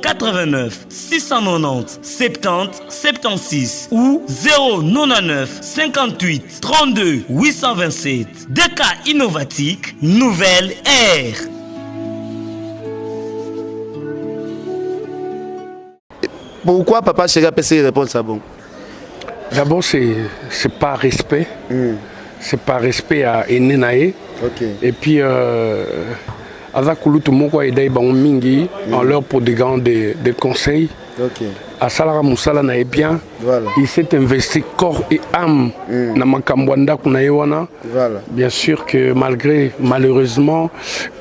089 690 70 76 ou 099 58 32 827. DK Innovatique, nouvelle ère. Pourquoi Papa Chéri a pu répondre ça bon? D'abord, c'est par respect. C'est par respect à Enenae. Et puis, Azakulutu Moko et Daïbaon Mingi, en leur pour des conseils. À Salara Moussala nae bien, il s'est investi corps et âme dans Makambwanda Kunayewana. Bien sûr que malheureusement,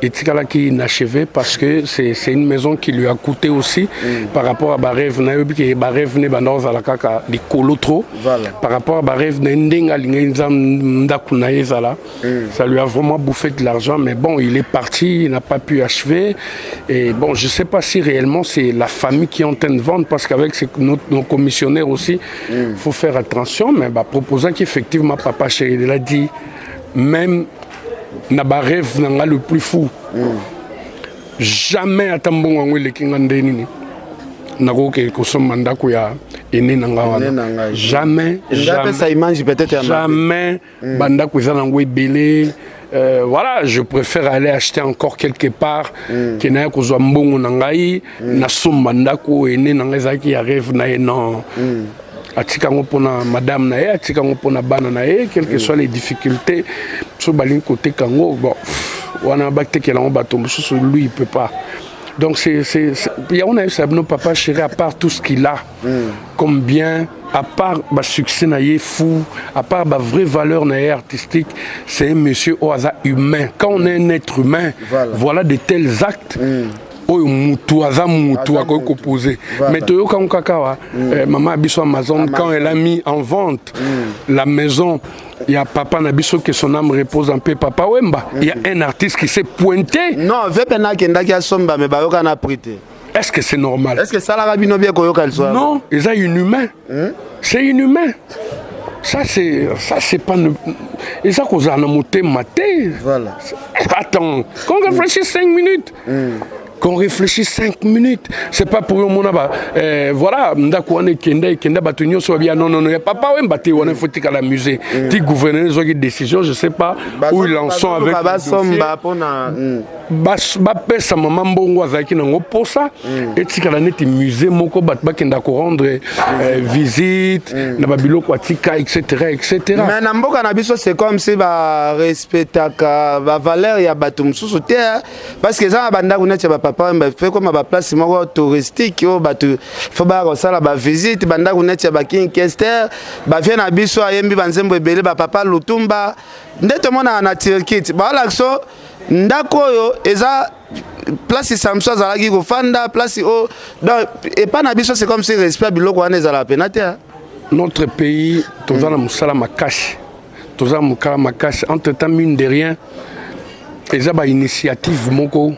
Etikala qui inachevé parce que c'est une maison qui lui a coûté aussi par rapport à Barev Nayobi qui est Barev Nebanor Zalakaka di Kolotro. Par rapport à Barev Nendenga Lingenzam Kunayezala. Ça lui a vraiment bouffé de l'argent, mais bon, il est parti, il n'a pas pu achever. Et bon, je ne sais pas si réellement c'est la famille qui est en train de vendre parce qu'avec nos commissionnaires aussi, il faut faire attention, mais proposant qu'effectivement Papa Chéri l'a dit, même Nabarev n'a le plus fou. Jamais à Tambongo le Kingandeni. Nagoke Kosomanda Kuya Ene Nangawana. Jamais. Jamais. Banda Kuzanangwe Belé. Voilà, je préfère aller acheter encore quelque part qui n'a qu'aux ambons nangai na sombandako et né nangai qui arrive na non atikango pona madame nae atikango pona bana nae quelles que soient les difficultés sur balin côté kango bon wana bakte que l'on bateau sur lui il peut pas. Donc on a eu ça nos Papa Chéri à part tout ce qu'il a comme bien, à part le succès fou, à part la vraie valeur artistique, c'est un monsieur au hasard humain. Quand on est un être humain, voilà de tels actes. Mais maman Abisso Amazon, quand elle a mis en vente la maison, il y a Papa Nabisso que son âme repose en paix, Papa Wemba. Il y a un artiste qui s'est pointé. Non, est-ce que c'est normal? Est-ce que ça l'a rabino bien qu'on y soit? Non, ils ont inhumain. C'est inhumain. Ça c'est pas. Et ça qu'on a maté. Voilà. Attends, qu'on réfléchisse 5 minutes. Qu'on réfléchisse 5 minutes. C'est pas pour mon voilà, Ndakouane Kenda Batunio soit bien. Non, il n'y a pas Wemba, on est foutu à la musée. Ti gouverneur, ils ont des décisions, je sais pas où ils en sont avec. Bapesa maman bongo azaki nango posa etikala neti musée moko bakenda ko rendre visite na babiloko atika etc. Mais na mboka na biso c'est comme si ba respectaka ba valeur ya bato mususu te parce que ça banda kuneti ba papa ba fait comme ba place moko touristique o bato faut ba resala ba visite banda kuneti ba King Kester ba vient na biso ayembi banzembo ebele ba papa Lutumba ndeto mona na tirkit ba lakso ndako yo eza place Samson azalaki kofanda place o donc et pas na biso c'est comme si respect biloko wana ezala penate. Notre pays tozana musala makasi tozana mukala makasi entre temps mine de rien eza ba initiative moko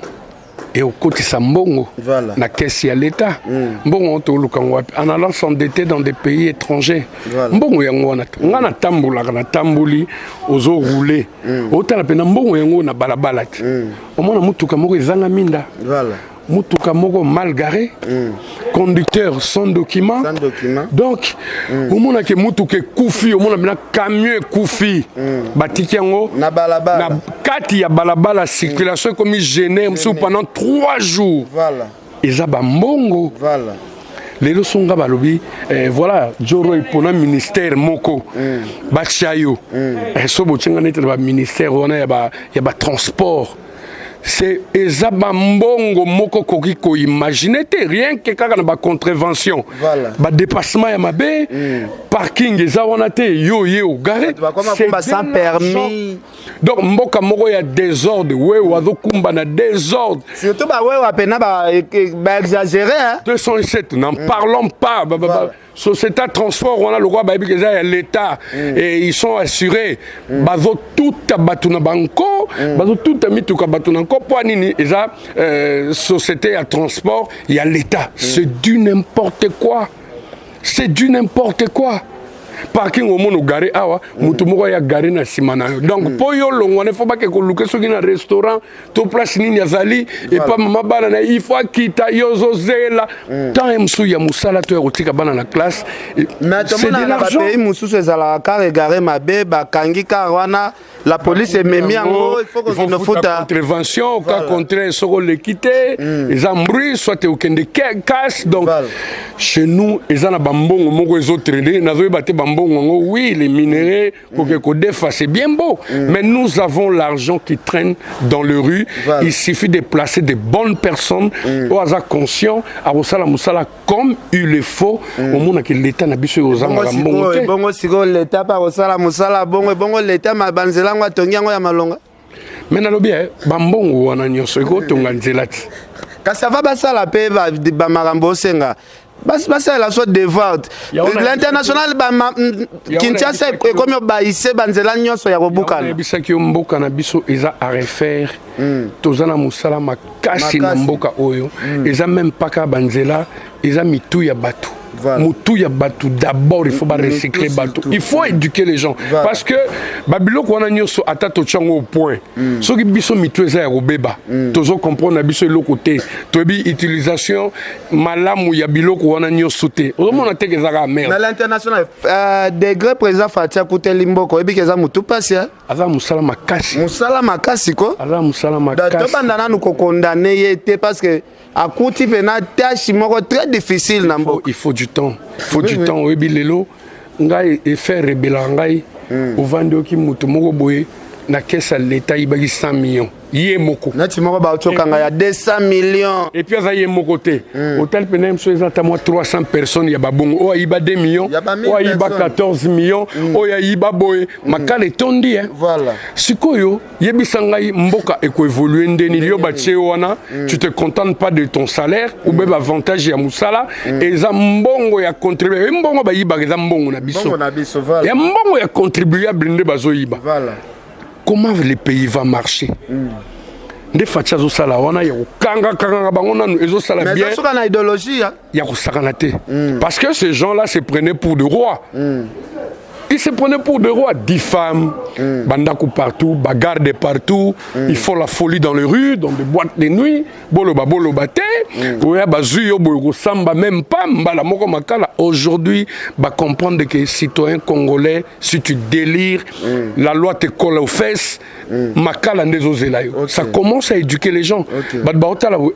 et au côté Sambongo, na caisse à l'État. Bon, en allant s'endetter dans des pays étrangers. Bon, on a tambouli, aux eaux roulées. Autant la peine, bon, on a balabalat. Au moins, on a mutuka moko ezanga minda. Mutuka moko mal garé. Conducteur sans document. Donc, au moins, que mutuka koufi, au moins, on camion koufi. Batikiango. Na balabala. Kati ya balabala circulation comme gêné pendant 3 jours. Voilà. Ezaba mbongo. Voilà. Les leçons balobi voilà Joro ipona ministère moko bachayo sobo tchenga net ba ministère on ya ba transport. C'est ezaba mbongo moko kokiko imaginer rien que kaka na ba contravention ba dépassement ya mabe parking ezabona te yo garé c'est sans permis donc mboka moko ya désordre we wazo kumba na désordre surtout ba we apena ba exagérer hein 207 n'en parlons pas société transport on a le roi baby que ça l'état et ils sont assurés bazo tout batuna banco bazo tout mituka batuna ko po nini eza société à transport il y a l'état c'est du n'importe quoi. C'est du n'importe quoi. Parking au monde garé awa mutu moko ya garé na simana donc po yo longwane faut pas que ko luke soki na restaurant to place nini yazali et pas mama bana na il faut kita yozo zela tant msu ya musala to erotika bana na classe c'est de l'argent pays musu ezala ka garé mabe ba kangi ka wana la police est memi en il faut qu'on ne foute intervention ka contre soko l'équité les embrouilles soit au kende casse donc chez nous ezana bambongo moko ezo traîner nazo baté oui, les minéraux, c'est bien beau. Mais nous avons l'argent qui traîne dans les rues. Il suffit de placer des bonnes personnes au hasard conscient, à Rosala Moussala, comme il le faut. Au monde que l'État n'a pas besoin aux gens. Bon, si l'État par Rosala Moussala, bon, l'État m'a banzela, moi, tongiango ya malonga. Mais n'a bien, bambon ou en agnon, c'est quoi ton ganzelati? Quand ça va, ça la paix, ba marambo senga. C'est la sorte de vote. L'international, Kinshasa, comme Baïse, Banzela, Nyonso, Yaroboukan. Bisaki Mboka na biso, ils a à refaire. Tozana Moussala, Makasi Mboka Oyo. Ils a même pas qu'à Banzela, ils a mis tout ya batou. Moutou ya batou d'abord il faut pas recycler batou il faut éduquer les gens parce que babilo ko na nyoso atato chango au point so ki biso mitu eza ya robeba tozo comprendre biso le côté to bi utilisation malamu ya biloko wana nyoso te o mona te ke zaka merde na l'international degré président Fatia Kuteli Mboko ebi ke za mutu pasi aza musala makasi ko aza musala makasi to bandana nous ko condamner yete parce que à côté pena tâche moko très difficile na Mboko il faut du temps. Il faut du temps. Oui, bilelo. Ngai et faire rebelle ngai. Au vendre qui mutu moko boye na caisse à l'État il bagi 100 millions. Yé moko. Nati moko ba otokanga ya 200 millions. Et puis ça yé moko te. Hôtel Penem so exactement 300 personnes ya babongo. O iba 2 millions. O iba 14 millions. O ya iba boye. Makale tondi hein. Voilà. Sikoyo yebisa ngai mboka eko évoluer ndeni lio batie wana. Tu te contentes pas de ton salaire ou même avantage ya musala et za mbongo ya contribuer. Mbongo ba iba za mbongo na biso. Mbongo na biso voilà. Ya mbongo ya contribuable nde bazo iba. Voilà. Comment le pays va marcher? Des facha zo sala wana ya kanga bango nanu ezo sala bien. Mais ça sur une idéologie hein. Ya ko sakanate. Parce que ces gens-là se prenaient pour des rois. Ils se prenaient pour des rois, 10 femmes, bandakou partout, bagarre de partout, ils font la folie dans les rues, dans des boîtes de nuit, boloba te, ouya bazuyo boyo samba même pas, mbala moko makala. Aujourd'hui, bah comprendre que citoyen congolais, si tu délires, la loi te colle aux fesses, makala ndezo zelayo. Ça commence à éduquer les gens. Bah baotala wo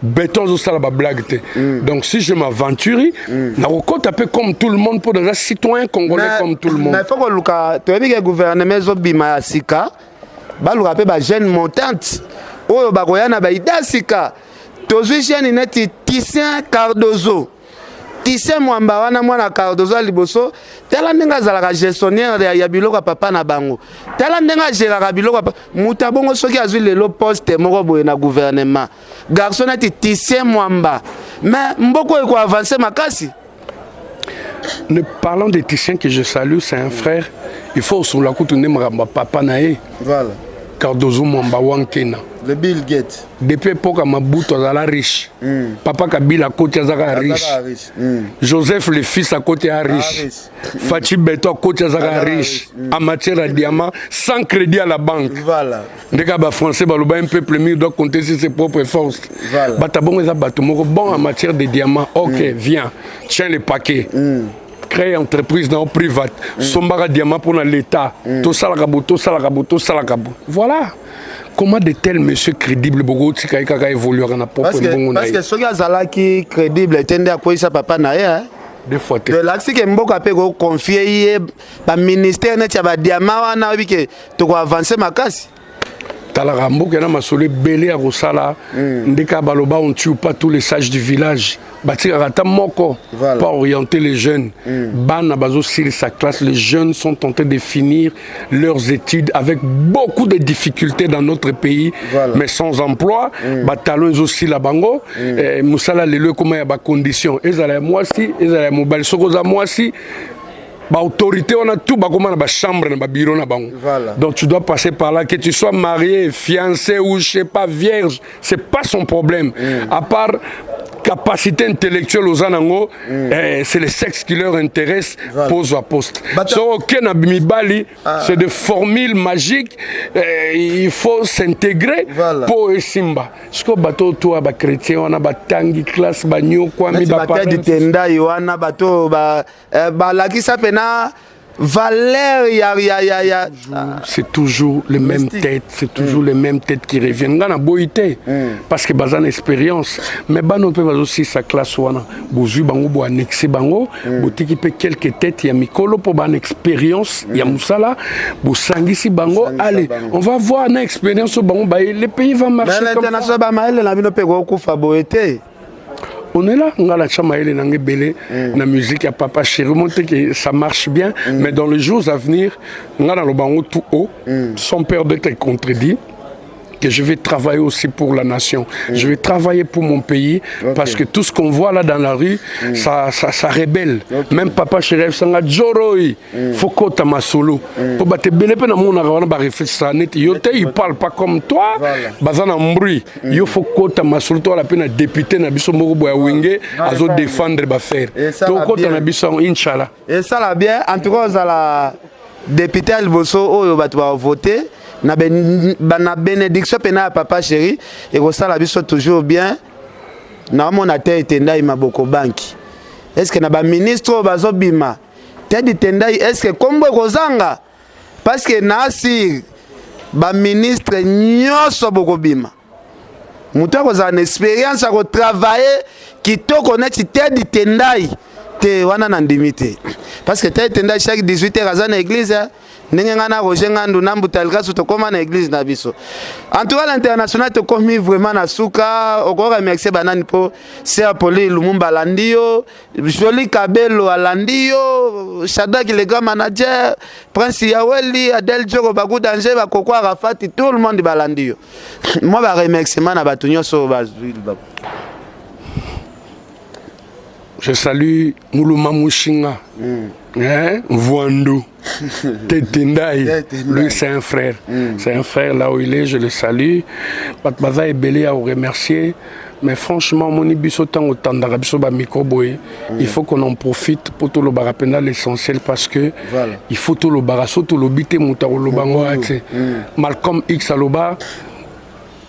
béton zo sala ba blague te. Donc si je m'aventure, na ko taper comme tout le monde pour des citoyens congolais comme tout le monde. Mais faut que luka to ebi ke gouvernement zo bima ya sika ba luka pe ba jeune montante oyo ba koyana ba ida sika tozwi jeune neti Tissien Cardozo Tissien Mwamba wana mwana Cardozo liboso tala ndenga zalaka gestionnaire ya biloko papa na bango tala ndenga gérera biloko muta bongo soki azwi lelo poste moko boye na gouvernement garçon ati Tissien Mwamba mais mboko eko avancer makasi. Ne parlons de Tissien que je salue, c'est un frère. Il faut sur la côte de papa nae. Voilà. Cardozo Mwamba Wankena. Le Bill Gates. Depuis l'époque, Mabuto azala riche. Papa Kabila côté azala riche. Joseph le fils à côté a riche. Fachi Beto à côté azala riche. En matière de diamant, sans crédit à la banque. Voilà. Les gars français, un peuple mieux doit compter sur ses propres forces. Voilà. Batabon est bon en matière de diamant. Ok, viens, tiens les paquets. Créer entreprise dans le privé. Sombara diamant pour l'État. Tout ça la rabou, tout ça la rabou, tout ça la rabou. Voilà. Comment de tels monsieur crédibles beaucoup de kaka évoluer en propre bon parce que ceux qui sont crédibles tendent à quoi ça papa naïa des fois de l'axe que mboka pe ko confier ba ministère net ya ba diamant wana bike to ko avancer makasi Talarambo qui a ma solé belé à Rosala ndeka baloba on tue pas tous les sages du village Batirata Moko, pas orienter les jeunes. Bana Bazo sur sa classe, les jeunes sont en train de finir leurs études avec beaucoup de difficultés dans notre pays, mais sans emploi. Batalons aussi la bango. Moussala les lieux comment il y a des conditions. Ils allaient moi si, ils allaient mobile. Sokoza moi si. Autorité, on a tout, on a chambre, on a bureau. Donc tu dois passer par là, que tu sois marié, fiancé ou je sais pas, vierge, c'est pas son problème. À part capacité intellectuelle aux anango, c'est le sexe qui leur intéresse, pose à poste. C'est des formules magiques, il faut s'intégrer pour Simba. Ce que bateau toi ba chrétien on a batangi classe ba nyoko mi ba parents du tenda yoana bateau ba la qui s'appelle valeur, c'est toujours les mêmes têtes, c'est toujours les mêmes têtes qui reviennent. On a boité parce que bazan expérience, mais bano peut aussi sa classe wana. Bozu bango bo annexer bango, botiki peut quelques têtes ya mikolo pour ban expérience, ya musala, bo sangisi bango. Allez, on va voir une expérience au bango, le pays va marcher comme ça. On est là, on a la chamaïle la musique à Papa Chéri, montrer que ça marche bien, mais dans les jours à venir, on a le bango tout haut, sans peur d'être contredit, que je vais travailler aussi pour la nation. Je vais travailler pour mon pays, parce que tout ce qu'on voit là dans la rue, ça rébelle. Même Papa Chéri, ça a Joroi, Foko Tamasolo. Pour battre belé pe na mon arwana ba réfléchir net, yote il parle pas comme toi, bazana mbri. Yo Foko Tamasolo toi la peine député na biso moko boya wenge azo défendre ba faire. To ko ta na biso inchallah. Et ça là bien, en tout cas la député Alboso oyo batu ba voter. Na bénédiction pena Papa Chéri et ça la biso toujours bien na mon ate tendai maboko banki est-ce que na ba ministre bazo bima tedi tendai est-ce que kombo kozanga parce que na si ba ministre nyoso boko bima muto koza na expérience à travailler kitoko neti tedi tendai te wana na ndimité parce que tedi tendai chaque 18h à na église Nengana Roger Ngandu Nambutalga Sotokoma na église na biso. En tout cas l'international te commis vraiment na suka encore remercier banani po Sir Poli Lumumba Landio, Joli Kabelo Alandio, Shadak le grand manager, Prince Yaweli, Adel Djoko Bagou Danger Bakoko Arafati, tout le monde balandio. Moi ba remerciement na batunyo so bazwil. Je salue Moulouma Mouchinga, Vouandou, Tetendai, lui c'est un frère. C'est un frère là où il est, je le salue. Patbaza est belé à vous remercier. Mais franchement, mon ibiso tant autant d'arabiso ba microboy, il faut qu'on en profite pour tout le barapena l'essentiel parce que il faut tout le barasso, tout le bité moutaro le bango. Malcolm X à l'oba,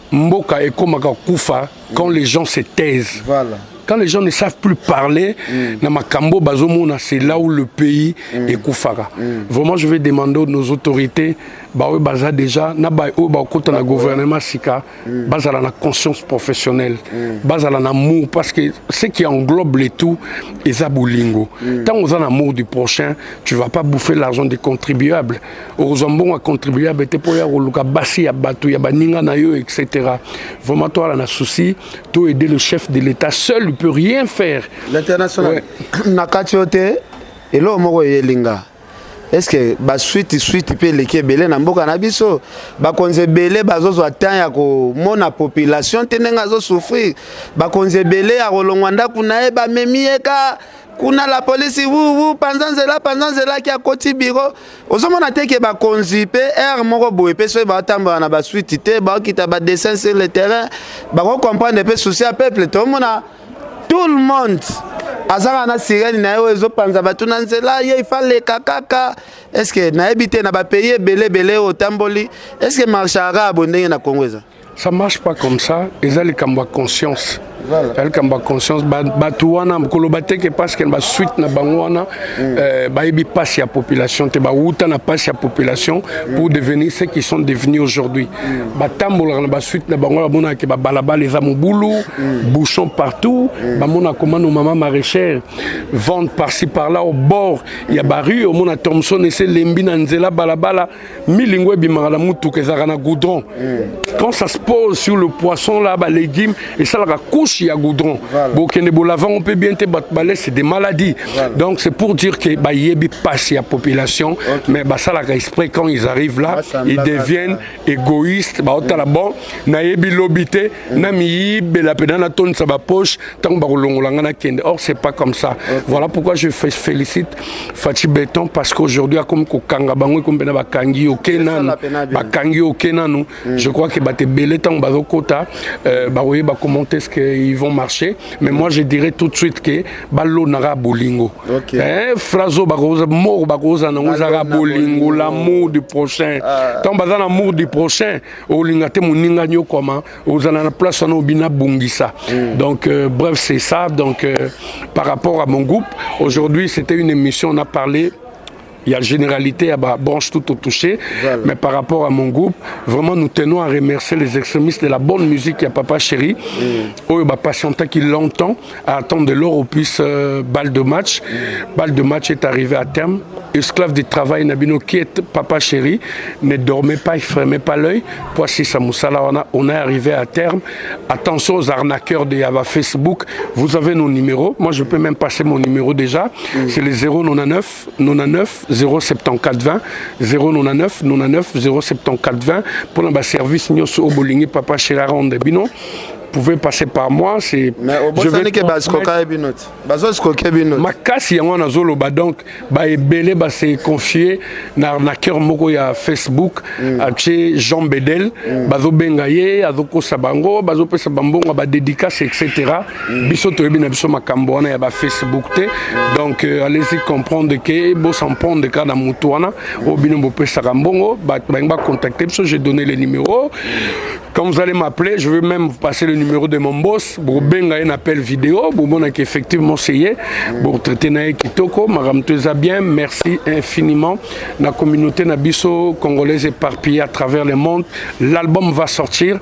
Mboka et Komaka Koufa quand les gens se taisent. Quand les gens ne savent plus parler, c'est là où le pays est koufara. Vraiment, je vais demander à nos autorités, déjà, le gouvernement Sika, la conscience professionnelle, l'amour, parce que ce qui englobe les tout, est Zaboulingo. Tant on a l'amour du prochain, tu ne vas pas bouffer l'argent des contribuables. Heureusement, un contribuable était pour etc. Vraiment, toi, on a un souci, toi, aider le chef de l'État seul, peut rien faire. L'international. Nakatiote et là moko yelinga. Est-ce que ba suite pe leke belé na mboka na biso ba konze belé bazozo atanya ya ko mona population tenenga zo souffrir ba konze belé ya kolongwanda kuna e ba memieka kuna la police vous panzanzela qui a koti biro ozomona teke ba konzi pe air moko boye pe so ba tamba na ba suite te ba kita ba dessin sur le terrain ba ko comprendre pe souci à peuple to mona tout le monde azara na sirène na yo ezo panza batu na nzela ye ifale kakaka est-ce que na habité na ba payer belé au tamboli est-ce que marche arabe ndenge na Congo ça marche pas comme ça ils ont les kamba conscience. Elle a conscience batouana kolobate parce qu'elle va suite na bangwana baebi passe la population te ba uta na passe la population pour devenir ceux qui sont devenus aujourd'hui batambola na ba suite na bangwana mona ke ba balaba les amobulu bouchons partout ba mona comment nos maman maraîchère vendent par-ci par-là au bord il y a ba rue au mona Thomson et c'est lembi na nzela balabala milingwe bimala mutu ke zara na goudron quand ça se pose sur le poisson là ba légumes et ça la couche couche il y a goudron bokende bolavant on peut bien te batbalé c'est des maladies donc c'est pour dire que bah yebi passe la population mais bah ça la exprès quand ils arrivent là ils deviennent égoïstes bah otala bon na yebi lobité na mi bela pena na tonne sa ba poche tant ba kolongolanga na kende or c'est pas comme ça voilà pourquoi je félicite Fati Béton parce qu'aujourd'hui comme kokanga bango comme bena bakangi okena bakangi okena nous je crois que bate belé tant bazokota bah oui bah commenter ce qu'ils vont marcher mais moi je dirais tout de suite que balo nara bolingo frazo bakoza mort bakoza na ngozara bolingo l'amour du prochain tant bazana amour du prochain olingate moninga nyokoma ozana na place na obina bungisa donc bref c'est ça donc par rapport à mon groupe aujourd'hui c'était une émission on a parlé il y a la généralité à branche tout au touché, mais par rapport à mon groupe, vraiment nous tenons à remercier les extrémistes de la bonne musique, il y a Papa Chéri, où il va patienter qu'il longtemps à attendre de l'or au puisse balle de match. Balle de match est arrivé à terme. Esclave du travail, Nabino qui est Papa Chéri, ne dormait pas, il ne fermait pas l'œil. Voici Samoussala, on est arrivé à terme. Attention aux arnaqueurs de Yava Facebook, vous avez nos numéros. Moi je peux même passer mon numéro déjà. C'est les 099 99 074 20 099 99 074 20 pour le service Nyoso Obolingi Papa Chéri Ronde Bino. Vous pouvez passer par moi, c'est je vais ma casse y a un azolo donc ba ebele ba se confier na arnaqueur moko ya Facebook à Jean Bedel bazo bengaye azoko sabango bazo pesa bambongo ba dédicace etc. biso to ebina biso makambo wana ya ba Facebook te donc allez-y comprendre que bo s'en prendre de cas na mutu wana obino bo pesa bambongo ba contacter biso j'ai donné les numéros quand vous allez m'appeler je vais même vous passer le numéro de mon boss pour benga un appel vidéo pour bon effectivement c'est pour traiter na kitoko maramteza bien merci infiniment la communauté nabiso congolaise éparpillée à travers le monde l'album va sortir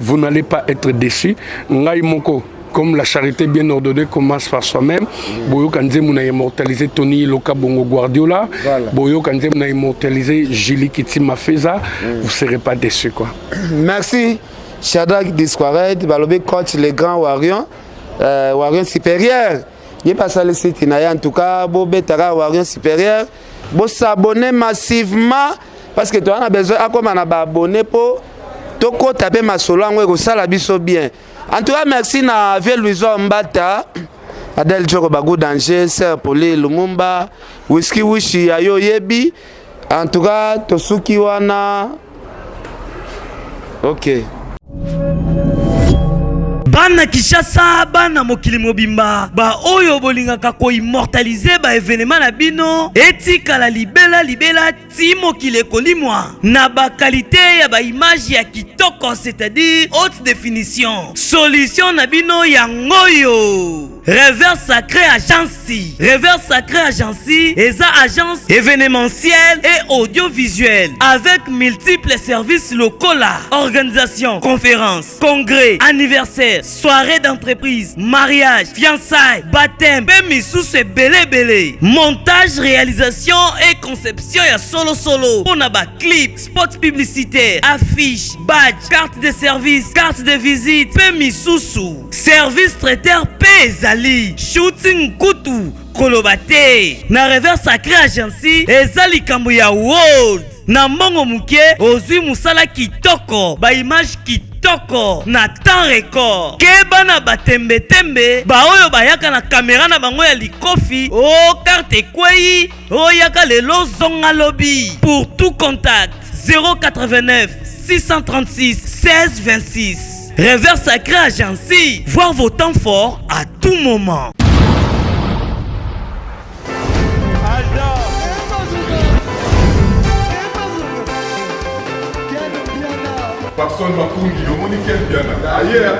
vous n'allez pas être déçus ngai moko comme la charité bien ordonnée commence par soi-même, Boyo Kanze m'a immortalisé Tony Loka Bongo Guardiola, Boyo Kanze m'a immortalisé Julie Kiti Mafeza, vous ne serez pas déçus quoi. Merci Shadrach Disquared, Balobé coach les grands Warion, Warion supérieur. Il passe à le site en tout cas, Bobé Tara Warion supérieur, Bo s'abonner massivement parce que toi on a besoin à comme on a abonné pour toko taper ma solo en ça la biso bien. En tout cas, merci à Vieux Louison Mbata, Adel Djoko Bagou Danger, Sir Poli Lumumba, Whisky Wishi Ayo Yebi. En tout cas, Tosuki Wana. Ok. Bana Kishasa, bana mokili mobimba, ba oyo bolingaka ko immortaliser ba événement na bino, etika la libela ti mokili kolimwa, na ba qualité ya ba image ya kitoko, c'est-à-dire haute définition. Solution na bino ya ngoyo. Revers Sacré Agency. Revers Sacré Agency est une agence événementielle et audiovisuelle avec multiples services locaux là. Organisation, conférences, congrès, anniversaires, soirées d'entreprise, mariage, fiançailles, baptême, sous ce belé. Montage, réalisation et conception ya solo. On a clip, spot publicitaire, affiche, badge, carte de service, carte de visite, sous. Service traiteur Zali, shooting kutu, kolobate. Na Revers Sacré Agency, ezali kambo ya world. Na mbongo muke, ozui musala kitoko, ba image kitoko, na temps record. Keba na batembe, ba oyo bayaka na kamera na bango ya likofi, o carte kwei, o yaka lelo zonga lobby. Pour tout contact, 089 636 16 26. Revers Sacré Agency, voir vos temps forts à tout moment. Personne m'a connu, on est quel bien. Ailleurs,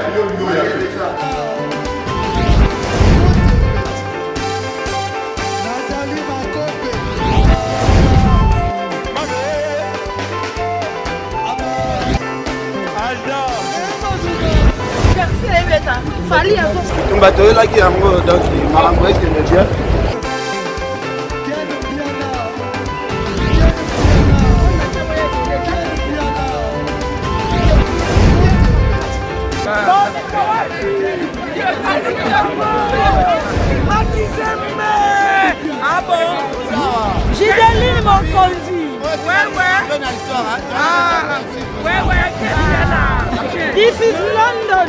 on va te là qui a donc marambo est que bien. mokonzi. This is London.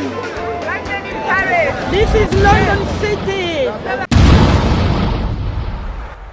This is London City.